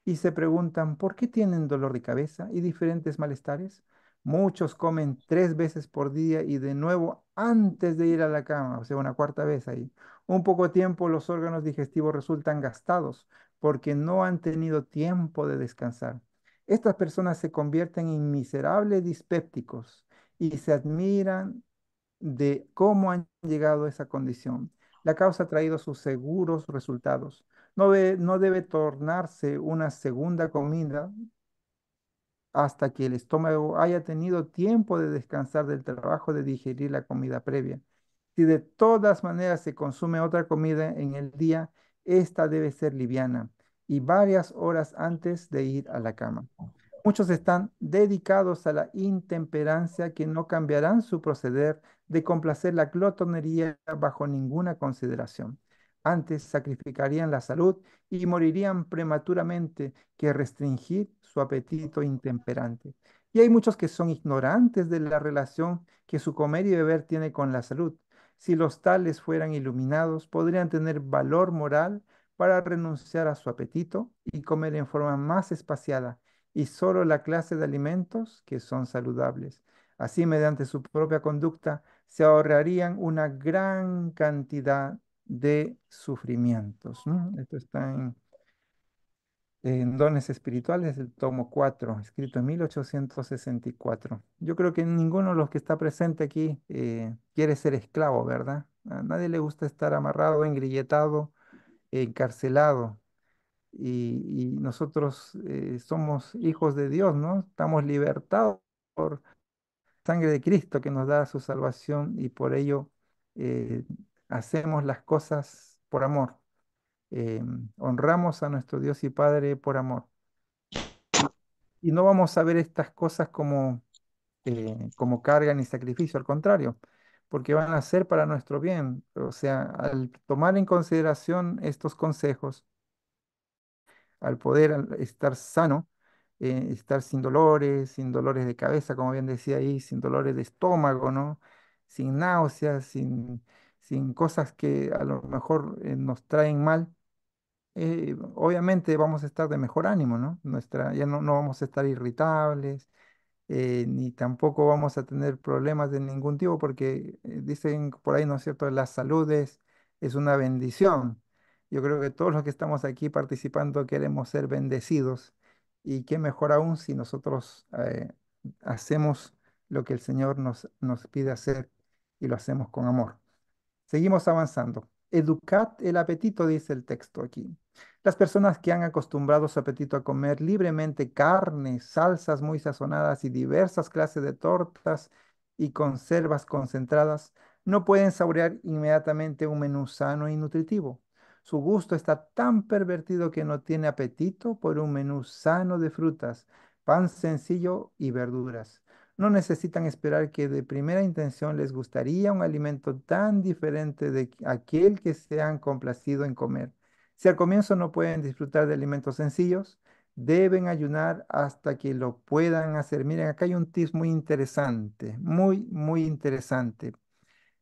y se preguntan por qué tienen dolor de cabeza y diferentes malestares. Muchos comen 3 veces por día y de nuevo antes de ir a la cama, o sea, una cuarta vez ahí. Un poco tiempo los órganos digestivos resultan gastados porque no han tenido tiempo de descansar. Estas personas se convierten en miserables dispépticos y se admiran de cómo han llegado a esa condición. La causa ha traído sus seguros resultados. No debe tornarse una segunda comida hasta que el estómago haya tenido tiempo de descansar del trabajo de digerir la comida previa. Si de todas maneras se consume otra comida en el día, esta debe ser liviana y varias horas antes de ir a la cama. Muchos están dedicados a la intemperancia que no cambiarán su proceder de complacer la glotonería bajo ninguna consideración. Antes sacrificarían la salud y morirían prematuramente que restringir su apetito intemperante. Y hay muchos que son ignorantes de la relación que su comer y beber tiene con la salud. Si los tales fueran iluminados, podrían tener valor moral para renunciar a su apetito y comer en forma más espaciada y solo la clase de alimentos que son saludables. Así, mediante su propia conducta, se ahorrarían una gran cantidad de sufrimientos, ¿no? Esto está en Dones Espirituales, el tomo 4, escrito en 1864. Yo creo que ninguno de los que está presente aquí quiere ser esclavo, ¿verdad? A nadie le gusta estar amarrado, engrilletado, encarcelado y nosotros somos hijos de Dios, ¿no? Estamos libertados por sangre de Cristo que nos da su salvación y por ello hacemos las cosas por amor, eh, honramos a nuestro Dios y Padre por amor. Y no vamos a ver estas cosas como carga ni sacrificio, al contrario, porque van a ser para nuestro bien. O sea, al tomar en consideración estos consejos, al estar sano, estar sin dolores de cabeza, como bien decía ahí, sin dolores de estómago, ¿no? Sin náuseas, sin cosas que a lo mejor nos traen mal. Obviamente vamos a estar de mejor ánimo, ¿no? Ya no vamos a estar irritables, ni tampoco vamos a tener problemas de ningún tipo, porque dicen por ahí, ¿no es cierto?, la salud es una bendición. Yo creo que todos los que estamos aquí participando queremos ser bendecidos, y qué mejor aún si nosotros hacemos lo que el Señor nos pide hacer y lo hacemos con amor. Seguimos avanzando. Educad el apetito, dice el texto aquí. Las personas que han acostumbrado su apetito a comer libremente carne, salsas muy sazonadas y diversas clases de tortas y conservas concentradas, no pueden saborear inmediatamente un menú sano y nutritivo. Su gusto está tan pervertido que no tiene apetito por un menú sano de frutas, pan sencillo y verduras. No necesitan esperar que de primera intención les gustaría un alimento tan diferente de aquel que se han complacido en comer. Si al comienzo no pueden disfrutar de alimentos sencillos, deben ayunar hasta que lo puedan hacer. Miren, acá hay un tip muy interesante, muy interesante.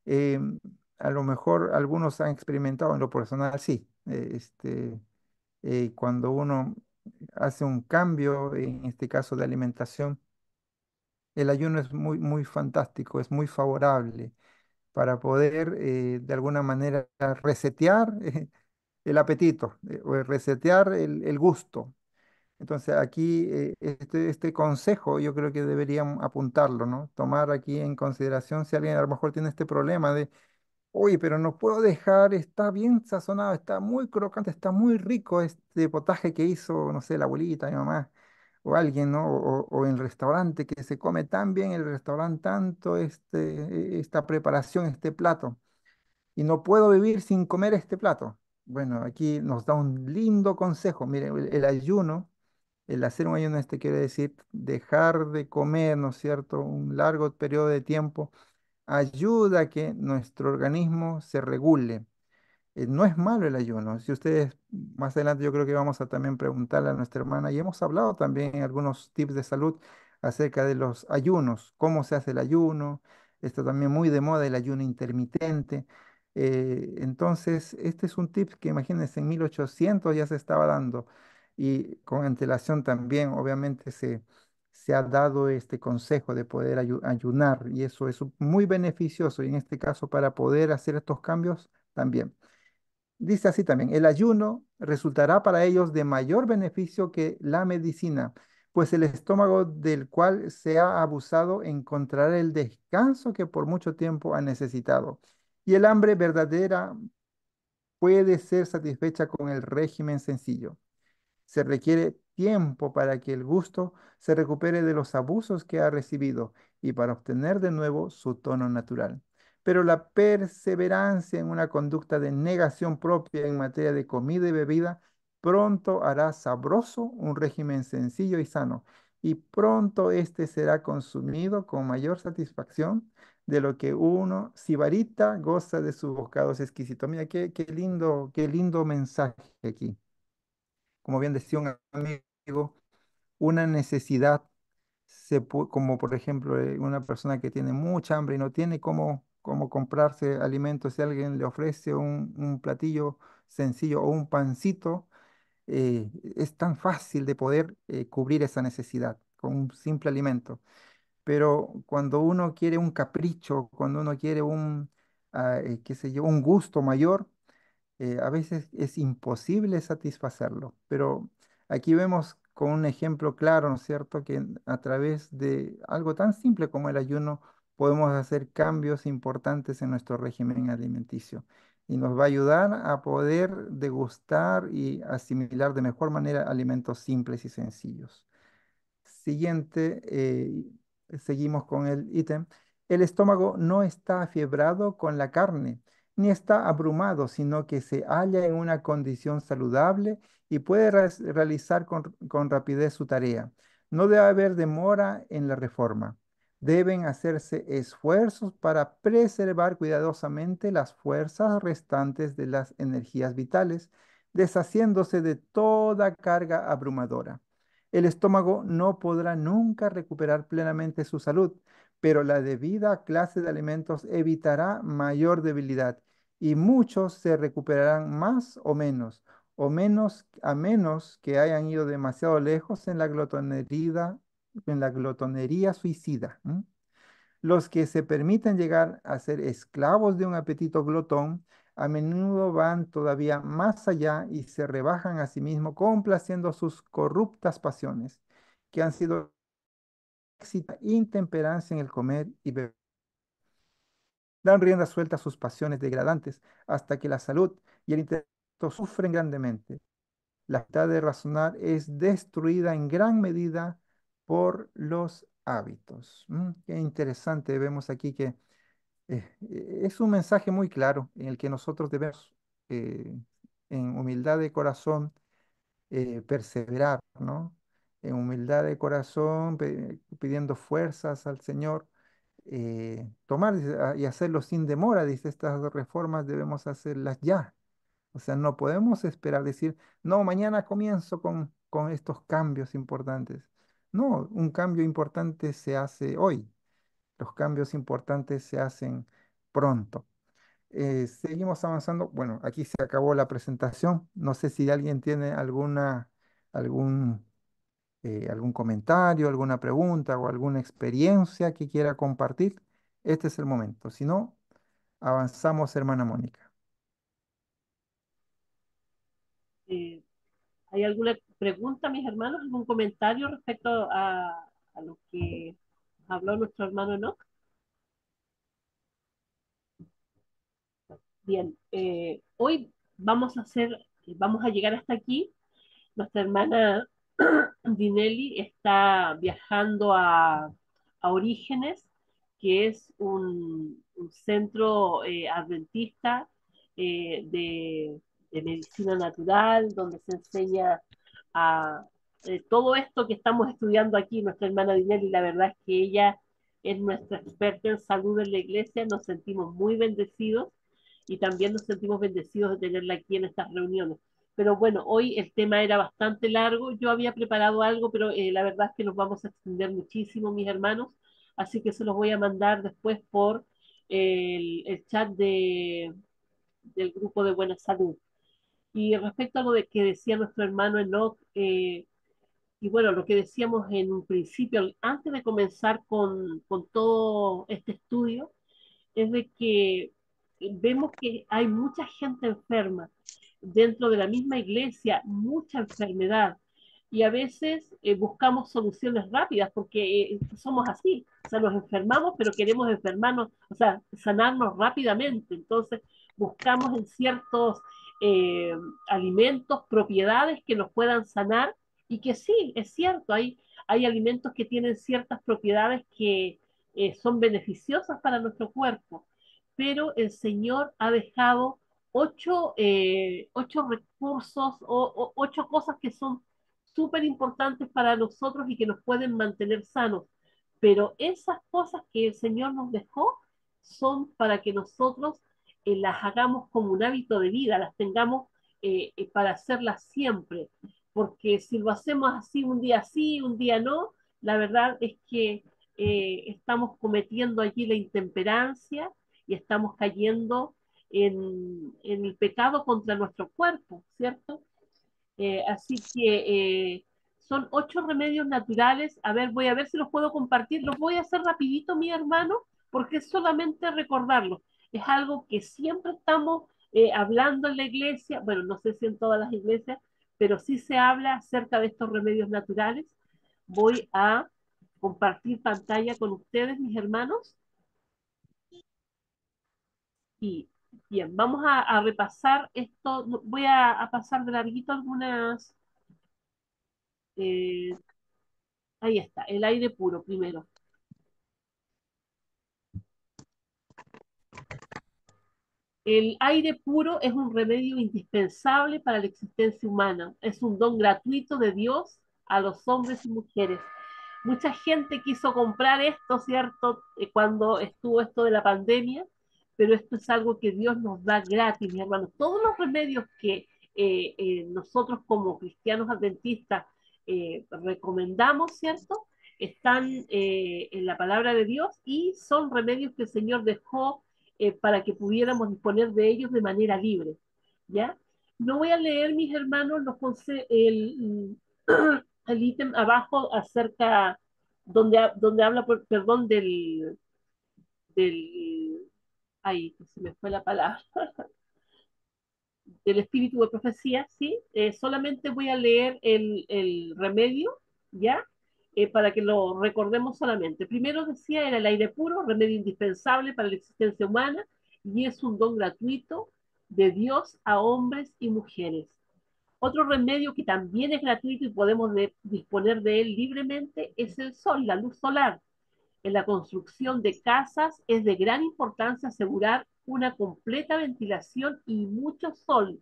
Em, a lo mejor algunos han experimentado, en lo personal, sí. Cuando uno hace un cambio, en este caso de alimentación, el ayuno es muy fantástico, es muy favorable para poder de alguna manera resetear el apetito, o resetear el gusto. Entonces aquí este consejo yo creo que deberían apuntarlo, ¿no? Tomar aquí en consideración si alguien a lo mejor tiene este problema de, uy, pero no puedo dejar, está bien sazonado, está muy crocante, está muy rico este potaje que hizo, no sé, la abuelita, mi mamá o alguien, ¿no? O en el restaurante que se come tan bien el restaurante, tanto esta preparación, este plato, y no puedo vivir sin comer este plato. Bueno, aquí nos da un lindo consejo. Mire, el ayuno, el hacer un ayuno quiere decir dejar de comer, ¿no es cierto?, un largo periodo de tiempo, ayuda a que nuestro organismo se regule. No es malo el ayuno. Si ustedes, más adelante yo creo que vamos a también preguntarle a nuestra hermana, y hemos hablado también en algunos tips de salud acerca de los ayunos, cómo se hace el ayuno, está también muy de moda el ayuno intermitente. Entonces, este es un tip que imagínense, en 1800 ya se estaba dando, y con antelación también, obviamente, se ha dado este consejo de poder ayunar, y eso es muy beneficioso, y en este caso para poder hacer estos cambios también. Dice así también, el ayuno resultará para ellos de mayor beneficio que la medicina, pues el estómago del cual se ha abusado encontrará el descanso que por mucho tiempo ha necesitado. Y el hambre verdadera puede ser satisfecha con el régimen sencillo. Se requiere tiempo para que el gusto se recupere de los abusos que ha recibido y para obtener de nuevo su tono natural. Pero la perseverancia en una conducta de negación propia en materia de comida y bebida pronto hará sabroso un régimen sencillo y sano, y pronto éste será consumido con mayor satisfacción de lo que uno, sibarita, goza de sus bocados exquisitos. Mira, qué lindo mensaje aquí. Como bien decía un amigo, una necesidad, como por ejemplo una persona que tiene mucha hambre y no tiene cómo comprarse alimentos, si alguien le ofrece un platillo sencillo o un pancito, es tan fácil de poder cubrir esa necesidad con un simple alimento. Pero cuando uno quiere un capricho, cuando uno quiere qué sé yo, un gusto mayor, a veces es imposible satisfacerlo, pero aquí vemos con un ejemplo claro, ¿no es cierto?, que a través de algo tan simple como el ayuno podemos hacer cambios importantes en nuestro régimen alimenticio, y nos va a ayudar a poder degustar y asimilar de mejor manera alimentos simples y sencillos. Siguiente, seguimos con el ítem. El estómago no está afiebrado con la carne, ni está abrumado, sino que se halla en una condición saludable y puede realizar con rapidez su tarea. No debe haber demora en la reforma. Deben hacerse esfuerzos para preservar cuidadosamente las fuerzas restantes de las energías vitales, deshaciéndose de toda carga abrumadora. El estómago no podrá nunca recuperar plenamente su salud, pero la debida clase de alimentos evitará mayor debilidad y muchos se recuperarán más o menos a menos que hayan ido demasiado lejos en la glotonería suicida. ¿M? Los que se permiten llegar a ser esclavos de un apetito glotón, a menudo van todavía más allá y se rebajan a sí mismos complaciendo sus corruptas pasiones, que han sido intemperancia en el comer y beber. Dan rienda suelta a sus pasiones degradantes hasta que la salud y el intelecto sufren grandemente. La facultad de razonar es destruida en gran medida por los hábitos. Qué interesante, vemos aquí que es un mensaje muy claro en el que nosotros debemos, eh, en humildad de corazón, perseverar, ¿no? En humildad de corazón, pidiendo fuerzas al Señor, tomar dice, y hacerlo sin demora. Dice, estas reformas debemos hacerlas ya. O sea, no podemos esperar, decir, no, mañana comienzo con estos cambios importantes. No, un cambio importante se hace hoy. Los cambios importantes se hacen pronto. Seguimos avanzando. Bueno, aquí se acabó la presentación. No sé si alguien tiene algún, algún comentario, alguna pregunta o alguna experiencia que quiera compartir. Este es el momento. Si no, avanzamos, hermana Mónica. Eh, ¿Hay alguna pregunta, mis hermanos? ¿Algún comentario respecto a lo que habló nuestro hermano Enoch? Bien, hoy vamos a llegar hasta aquí. Nuestra hermana Dinelli está viajando a Orígenes, que es un centro adventista de medicina natural, donde se enseña a todo esto que estamos estudiando aquí. Nuestra hermana Dinelli, la verdad es que ella es nuestra experta en salud en la iglesia, nos sentimos muy bendecidos y también nos sentimos bendecidos de tenerla aquí en estas reuniones. Pero bueno, hoy el tema era bastante largo. Yo había preparado algo, pero la verdad es que nos vamos a extender muchísimo, mis hermanos. Así que se los voy a mandar después por el chat del grupo de Buena Salud. Y respecto a lo de que decía nuestro hermano Enoch, y bueno, lo que decíamos en un principio, antes de comenzar con todo este estudio, es de que vemos que hay mucha gente enferma dentro de la misma iglesia, mucha enfermedad. Y a veces buscamos soluciones rápidas porque somos así, o sea, nos enfermamos, pero queremos enfermarnos, o sea, sanarnos rápidamente. Entonces, buscamos en ciertos eh, alimentos, propiedades que nos puedan sanar y que sí, es cierto, hay alimentos que tienen ciertas propiedades que son beneficiosas para nuestro cuerpo, pero el Señor ha dejado ocho recursos o ocho cosas que son súper importantes para nosotros y que nos pueden mantener sanos. Pero esas cosas que el Señor nos dejó son para que nosotros las hagamos como un hábito de vida, las tengamos para hacerlas siempre. Porque si lo hacemos así, un día no, la verdad es que estamos cometiendo allí la intemperancia y estamos cayendo en el pecado contra nuestro cuerpo, ¿cierto? Así que son ocho remedios naturales. A ver, voy a ver si los puedo compartir. Los voy a hacer rapidito, mi hermano, porque es solamente recordarlos. Es algo que siempre estamos hablando en la iglesia. Bueno, no sé si en todas las iglesias, pero sí se habla acerca de estos remedios naturales. Voy a compartir pantalla con ustedes, mis hermanos. Y bien, vamos a repasar esto. Voy a pasar de larguito algunas. eh, Ahí está, el aire puro primero. El aire puro es un remedio indispensable para la existencia humana. Es un don gratuito de Dios a los hombres y mujeres. Mucha gente quiso comprar esto, ¿cierto? Cuando estuvo esto de la pandemia, pero esto es algo que Dios nos da gratis, mi hermano. Todos los remedios que nosotros como cristianos adventistas recomendamos, ¿cierto? Están en la palabra de Dios y son remedios que el Señor dejó para que pudiéramos disponer de ellos de manera libre, ¿ya? No voy a leer, mis hermanos, el ítem abajo acerca, donde habla, perdón, del, ahí, se me fue la palabra, del espíritu de profecía, ¿sí? Solamente voy a leer el remedio, ¿ya? Para que lo recordemos solamente. Primero decía, era el aire puro, remedio indispensable para la existencia humana, y es un don gratuito de Dios a hombres y mujeres. Otro remedio que también es gratuito y podemos disponer de él libremente es el sol, la luz solar. En la construcción de casas es de gran importancia asegurar una completa ventilación y mucho sol,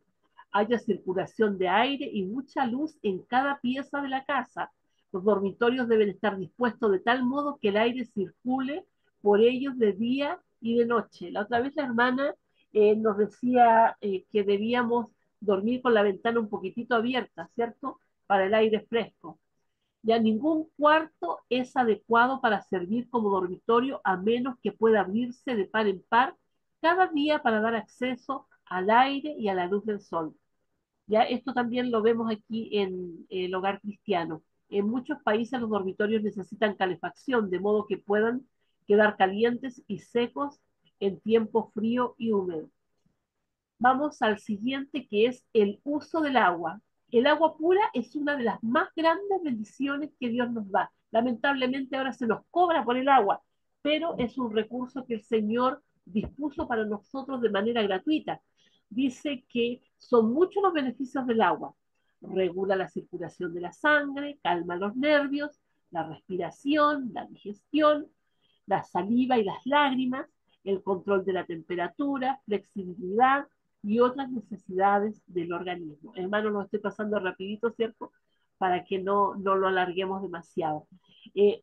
haya circulación de aire y mucha luz en cada pieza de la casa. Los dormitorios deben estar dispuestos de tal modo que el aire circule por ellos de día y de noche. La otra vez la hermana nos decía que debíamos dormir con la ventana un poquitito abierta, ¿cierto? Para el aire fresco. Ya ningún cuarto es adecuado para servir como dormitorio a menos que pueda abrirse de par en par cada día para dar acceso al aire y a la luz del sol. Ya esto también lo vemos aquí en el hogar cristiano. En muchos países los dormitorios necesitan calefacción, de modo que puedan quedar calientes y secos en tiempo frío y húmedo. Vamos al siguiente, que es el uso del agua. El agua pura es una de las más grandes bendiciones que Dios nos da. Lamentablemente ahora se nos cobra por el agua, pero es un recurso que el Señor dispuso para nosotros de manera gratuita. Dice que son muchos los beneficios del agua. Regula la circulación de la sangre, calma los nervios, la respiración, la digestión, la saliva y las lágrimas, el control de la temperatura, flexibilidad y otras necesidades del organismo. Hermano, lo estoy pasando rapidito, ¿cierto? Para que no lo alarguemos demasiado.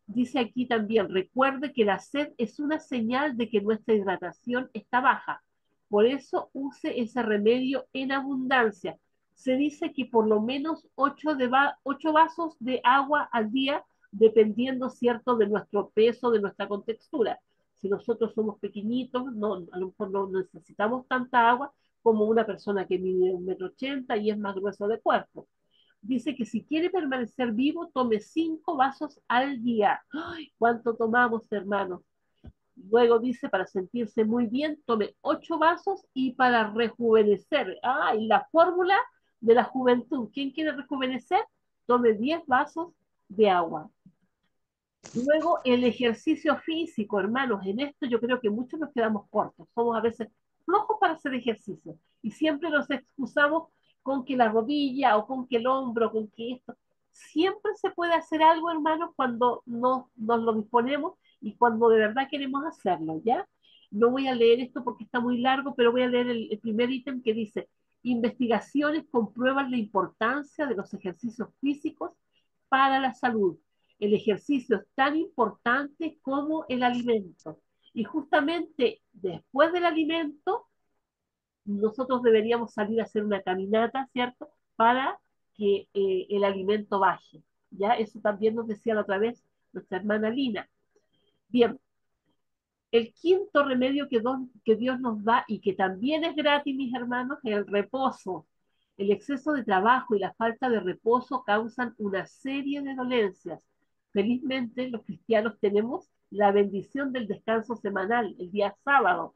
Dice aquí también, recuerde que la sed es una señal de que nuestra hidratación está baja. Por eso use ese remedio en abundancia. Se dice que por lo menos 8 vasos de agua al día, dependiendo, ¿cierto?, de nuestro peso, de nuestra contextura. Si nosotros somos pequeñitos, a lo mejor no necesitamos tanta agua como una persona que mide 1,80 m y es más grueso de cuerpo. Dice que si quiere permanecer vivo, tome 5 vasos al día. ¡Ay! ¿Cuánto tomamos, hermanos? Luego dice, para sentirse muy bien, tome 8 vasos y para rejuvenecer. ¡Ay! La fórmula de la juventud. ¿Quién quiere rejuvenecer? Tome 10 vasos de agua. Luego, el ejercicio físico, hermanos, en esto yo creo que muchos nos quedamos cortos. Somos a veces flojos para hacer ejercicio y siempre nos excusamos con que la rodilla o con que el hombro, con que esto. Siempre se puede hacer algo, hermanos, cuando nos lo disponemos y cuando de verdad queremos hacerlo, ¿ya? No voy a leer esto porque está muy largo, pero voy a leer el primer ítem que dice, investigaciones comprueban la importancia de los ejercicios físicos para la salud. El ejercicio es tan importante como el alimento. Y justamente después del alimento, nosotros deberíamos salir a hacer una caminata, ¿cierto? Para que el alimento baje. ¿Ya? Eso también nos decía la otra vez nuestra hermana Lina. Bien, el quinto remedio que Dios nos da y que también es gratis, mis hermanos, es el reposo. El exceso de trabajo y la falta de reposo causan una serie de dolencias. Felizmente, los cristianos tenemos la bendición del descanso semanal, el día sábado.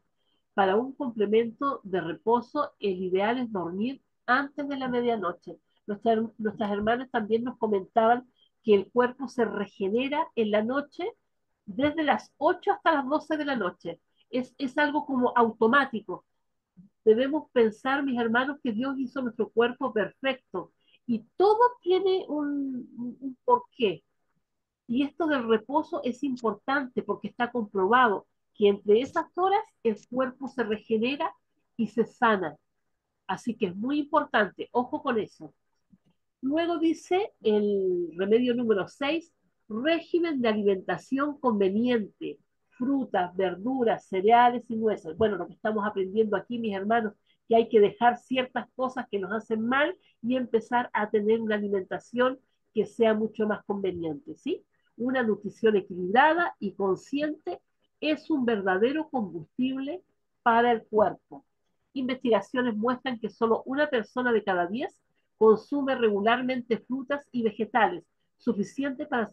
Para un complemento de reposo, el ideal es dormir antes de la medianoche. Nuestras hermanas también nos comentaban que el cuerpo se regenera en la noche desde las 8 hasta las 12 de la noche. Es algo como automático. Debemos pensar, mis hermanos, que Dios hizo nuestro cuerpo perfecto y todo tiene un porqué. Y esto del reposo es importante porque está comprobado que entre esas horas el cuerpo se regenera y se sana. Así que es muy importante, ojo con eso. Luego dice el remedio número 6: régimen de alimentación conveniente, frutas, verduras, cereales y nueces. Bueno, lo que estamos aprendiendo aquí, mis hermanos, que hay que dejar ciertas cosas que nos hacen mal y empezar a tener una alimentación que sea mucho más conveniente, ¿sí? Una nutrición equilibrada y consciente es un verdadero combustible para el cuerpo. Investigaciones muestran que solo una persona de cada 10 consume regularmente frutas y vegetales, suficiente para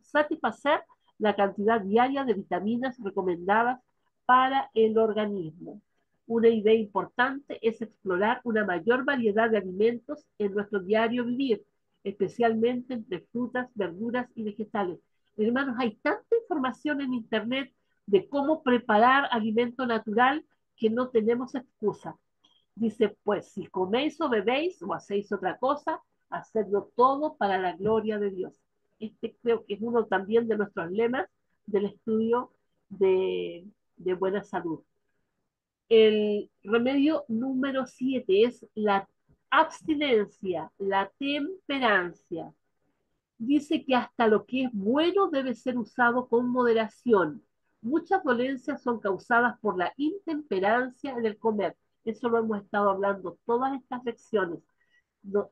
satisfacer la cantidad diaria de vitaminas recomendadas para el organismo. Una idea importante es explorar una mayor variedad de alimentos en nuestro diario vivir, especialmente entre frutas, verduras y vegetales. Hermanos, hay tanta información en Internet de cómo preparar alimento natural que no tenemos excusa. Dice, pues si coméis o bebéis o hacéis otra cosa, hacedlo todo para la gloria de Dios. Este creo que es uno también de nuestros lemas del estudio de buena salud. El remedio número 7 es la abstinencia, la temperancia. Dice que hasta lo que es bueno debe ser usado con moderación. Muchas dolencias son causadas por la intemperancia en el comer. Eso lo hemos estado hablando todas estas lecciones. No,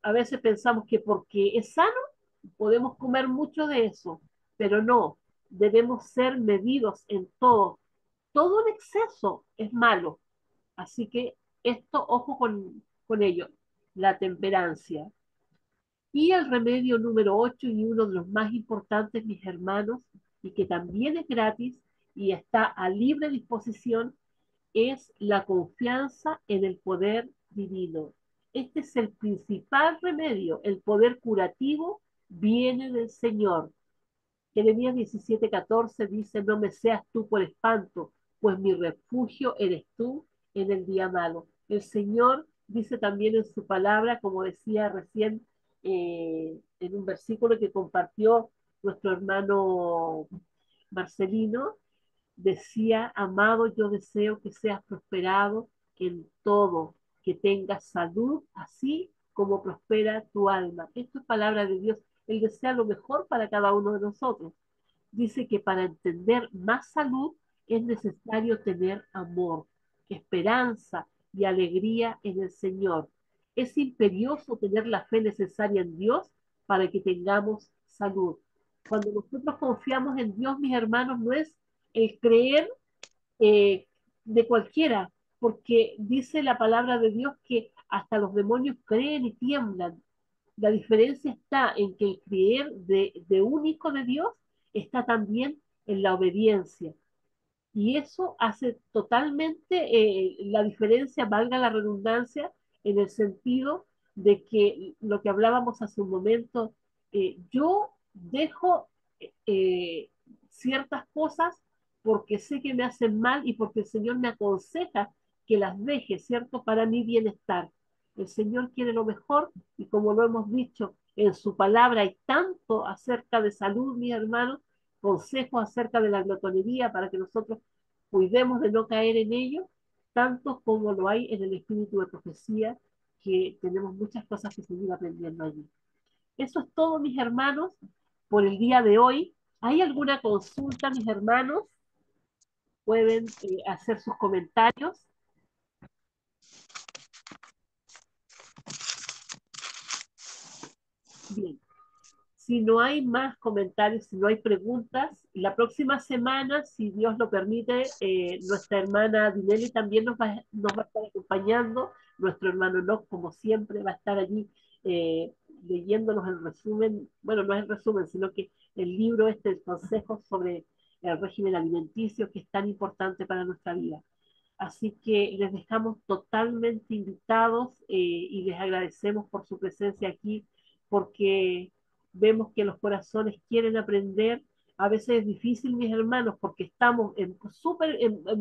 a veces pensamos que porque es sano podemos comer mucho de eso, pero no, debemos ser medidos en todo. Todo en exceso es malo. Así que esto, ojo con ello, la temperancia. Y el remedio número 8 y uno de los más importantes, mis hermanos, y que también es gratis y está a libre disposición, es la confianza en el poder divino. Este es el principal remedio. El poder curativo viene del Señor. Jeremías 17:14 dice, no me seas tú por espanto, pues mi refugio eres tú en el día malo. El Señor dice también en su palabra, como decía recién en un versículo que compartió nuestro hermano Marcelino, decía, amado, yo deseo que seas prosperado en todo, que tengas salud, así como prospera tu alma. Esto es palabra de Dios. Él desea lo mejor para cada uno de nosotros. Dice que para entender más salud es necesario tener amor, esperanza y alegría en el Señor. Es imperioso tener la fe necesaria en Dios para que tengamos salud. Cuando nosotros confiamos en Dios, mis hermanos, no es el creer eh, de cualquiera, porque dice la palabra de Dios que hasta los demonios creen y tiemblan. La diferencia está en que el creer de un hijo de Dios está también en la obediencia. Y eso hace totalmente la diferencia, valga la redundancia, en el sentido de que lo que hablábamos hace un momento, yo dejo eh, ciertas cosas porque sé que me hacen mal y porque el Señor me aconseja que las deje, ¿cierto? Para mi bienestar. El Señor quiere lo mejor y como lo hemos dicho en su palabra, hay tanto acerca de salud, mis hermanos, consejos acerca de la glotonería para que nosotros cuidemos de no caer en ello, tanto como lo hay en el espíritu de profecía, que tenemos muchas cosas que seguir aprendiendo allí. Eso es todo, mis hermanos, por el día de hoy. ¿Hay alguna consulta, mis hermanos? Pueden hacer sus comentarios. Bien. Si no hay más comentarios, si no hay preguntas, la próxima semana, si Dios lo permite, nuestra hermana Dinelli también nos va a estar acompañando. Nuestro hermano Enoch, como siempre, va a estar allí leyéndonos el resumen, bueno, no es el resumen, sino que el libro este, el consejo sobre el régimen alimenticio, que es tan importante para nuestra vida. Así que les dejamos totalmente invitados y les agradecemos por su presencia aquí, porque vemos que los corazones quieren aprender. A veces es difícil, mis hermanos, porque estamos en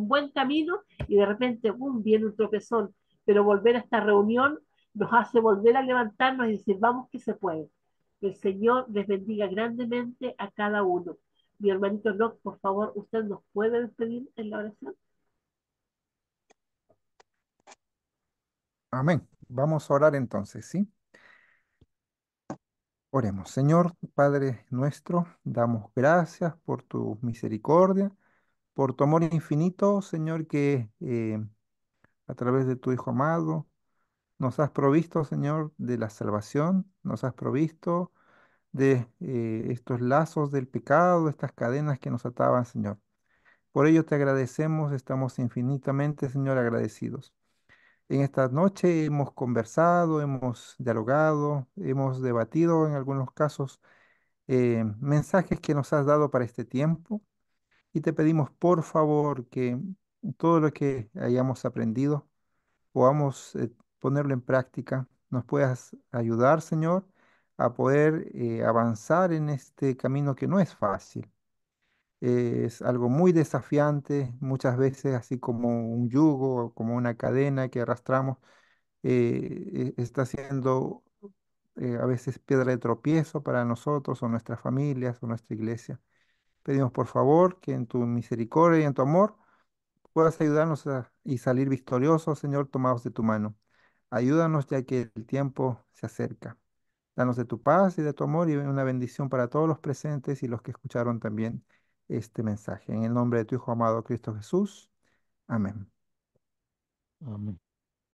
buen camino y de repente, ¡bum!, viene un tropezón. Pero volver a esta reunión nos hace volver a levantarnos y decir, vamos que se puede. El Señor les bendiga grandemente a cada uno. Mi hermanito Locke, por favor, ¿usted nos puede despedir en la oración? Amén. Vamos a orar entonces, ¿sí? Oremos. Señor Padre nuestro, damos gracias por tu misericordia, por tu amor infinito, Señor, que a través de tu Hijo amado nos has provisto, Señor, de la salvación, nos has provisto de estos lazos del pecado, estas cadenas que nos ataban, Señor. Por ello te agradecemos, estamos infinitamente, Señor, agradecidos. En esta noche hemos conversado, hemos dialogado, hemos debatido en algunos casos mensajes que nos has dado para este tiempo y te pedimos por favor que todo lo que hayamos aprendido podamos ponerlo en práctica, nos puedas ayudar, Señor, a poder avanzar en este camino que no es fácil. Es algo muy desafiante, muchas veces así como un yugo, como una cadena que arrastramos, está siendo a veces piedra de tropiezo para nosotros o nuestras familias o nuestra iglesia. Pedimos por favor que en tu misericordia y en tu amor puedas ayudarnos y salir victoriosos, Señor, tomados de tu mano. Ayúdanos ya que el tiempo se acerca. Danos de tu paz y de tu amor y una bendición para todos los presentes y los que escucharon también este mensaje. En el nombre de tu Hijo amado Cristo Jesús. Amén. Amén.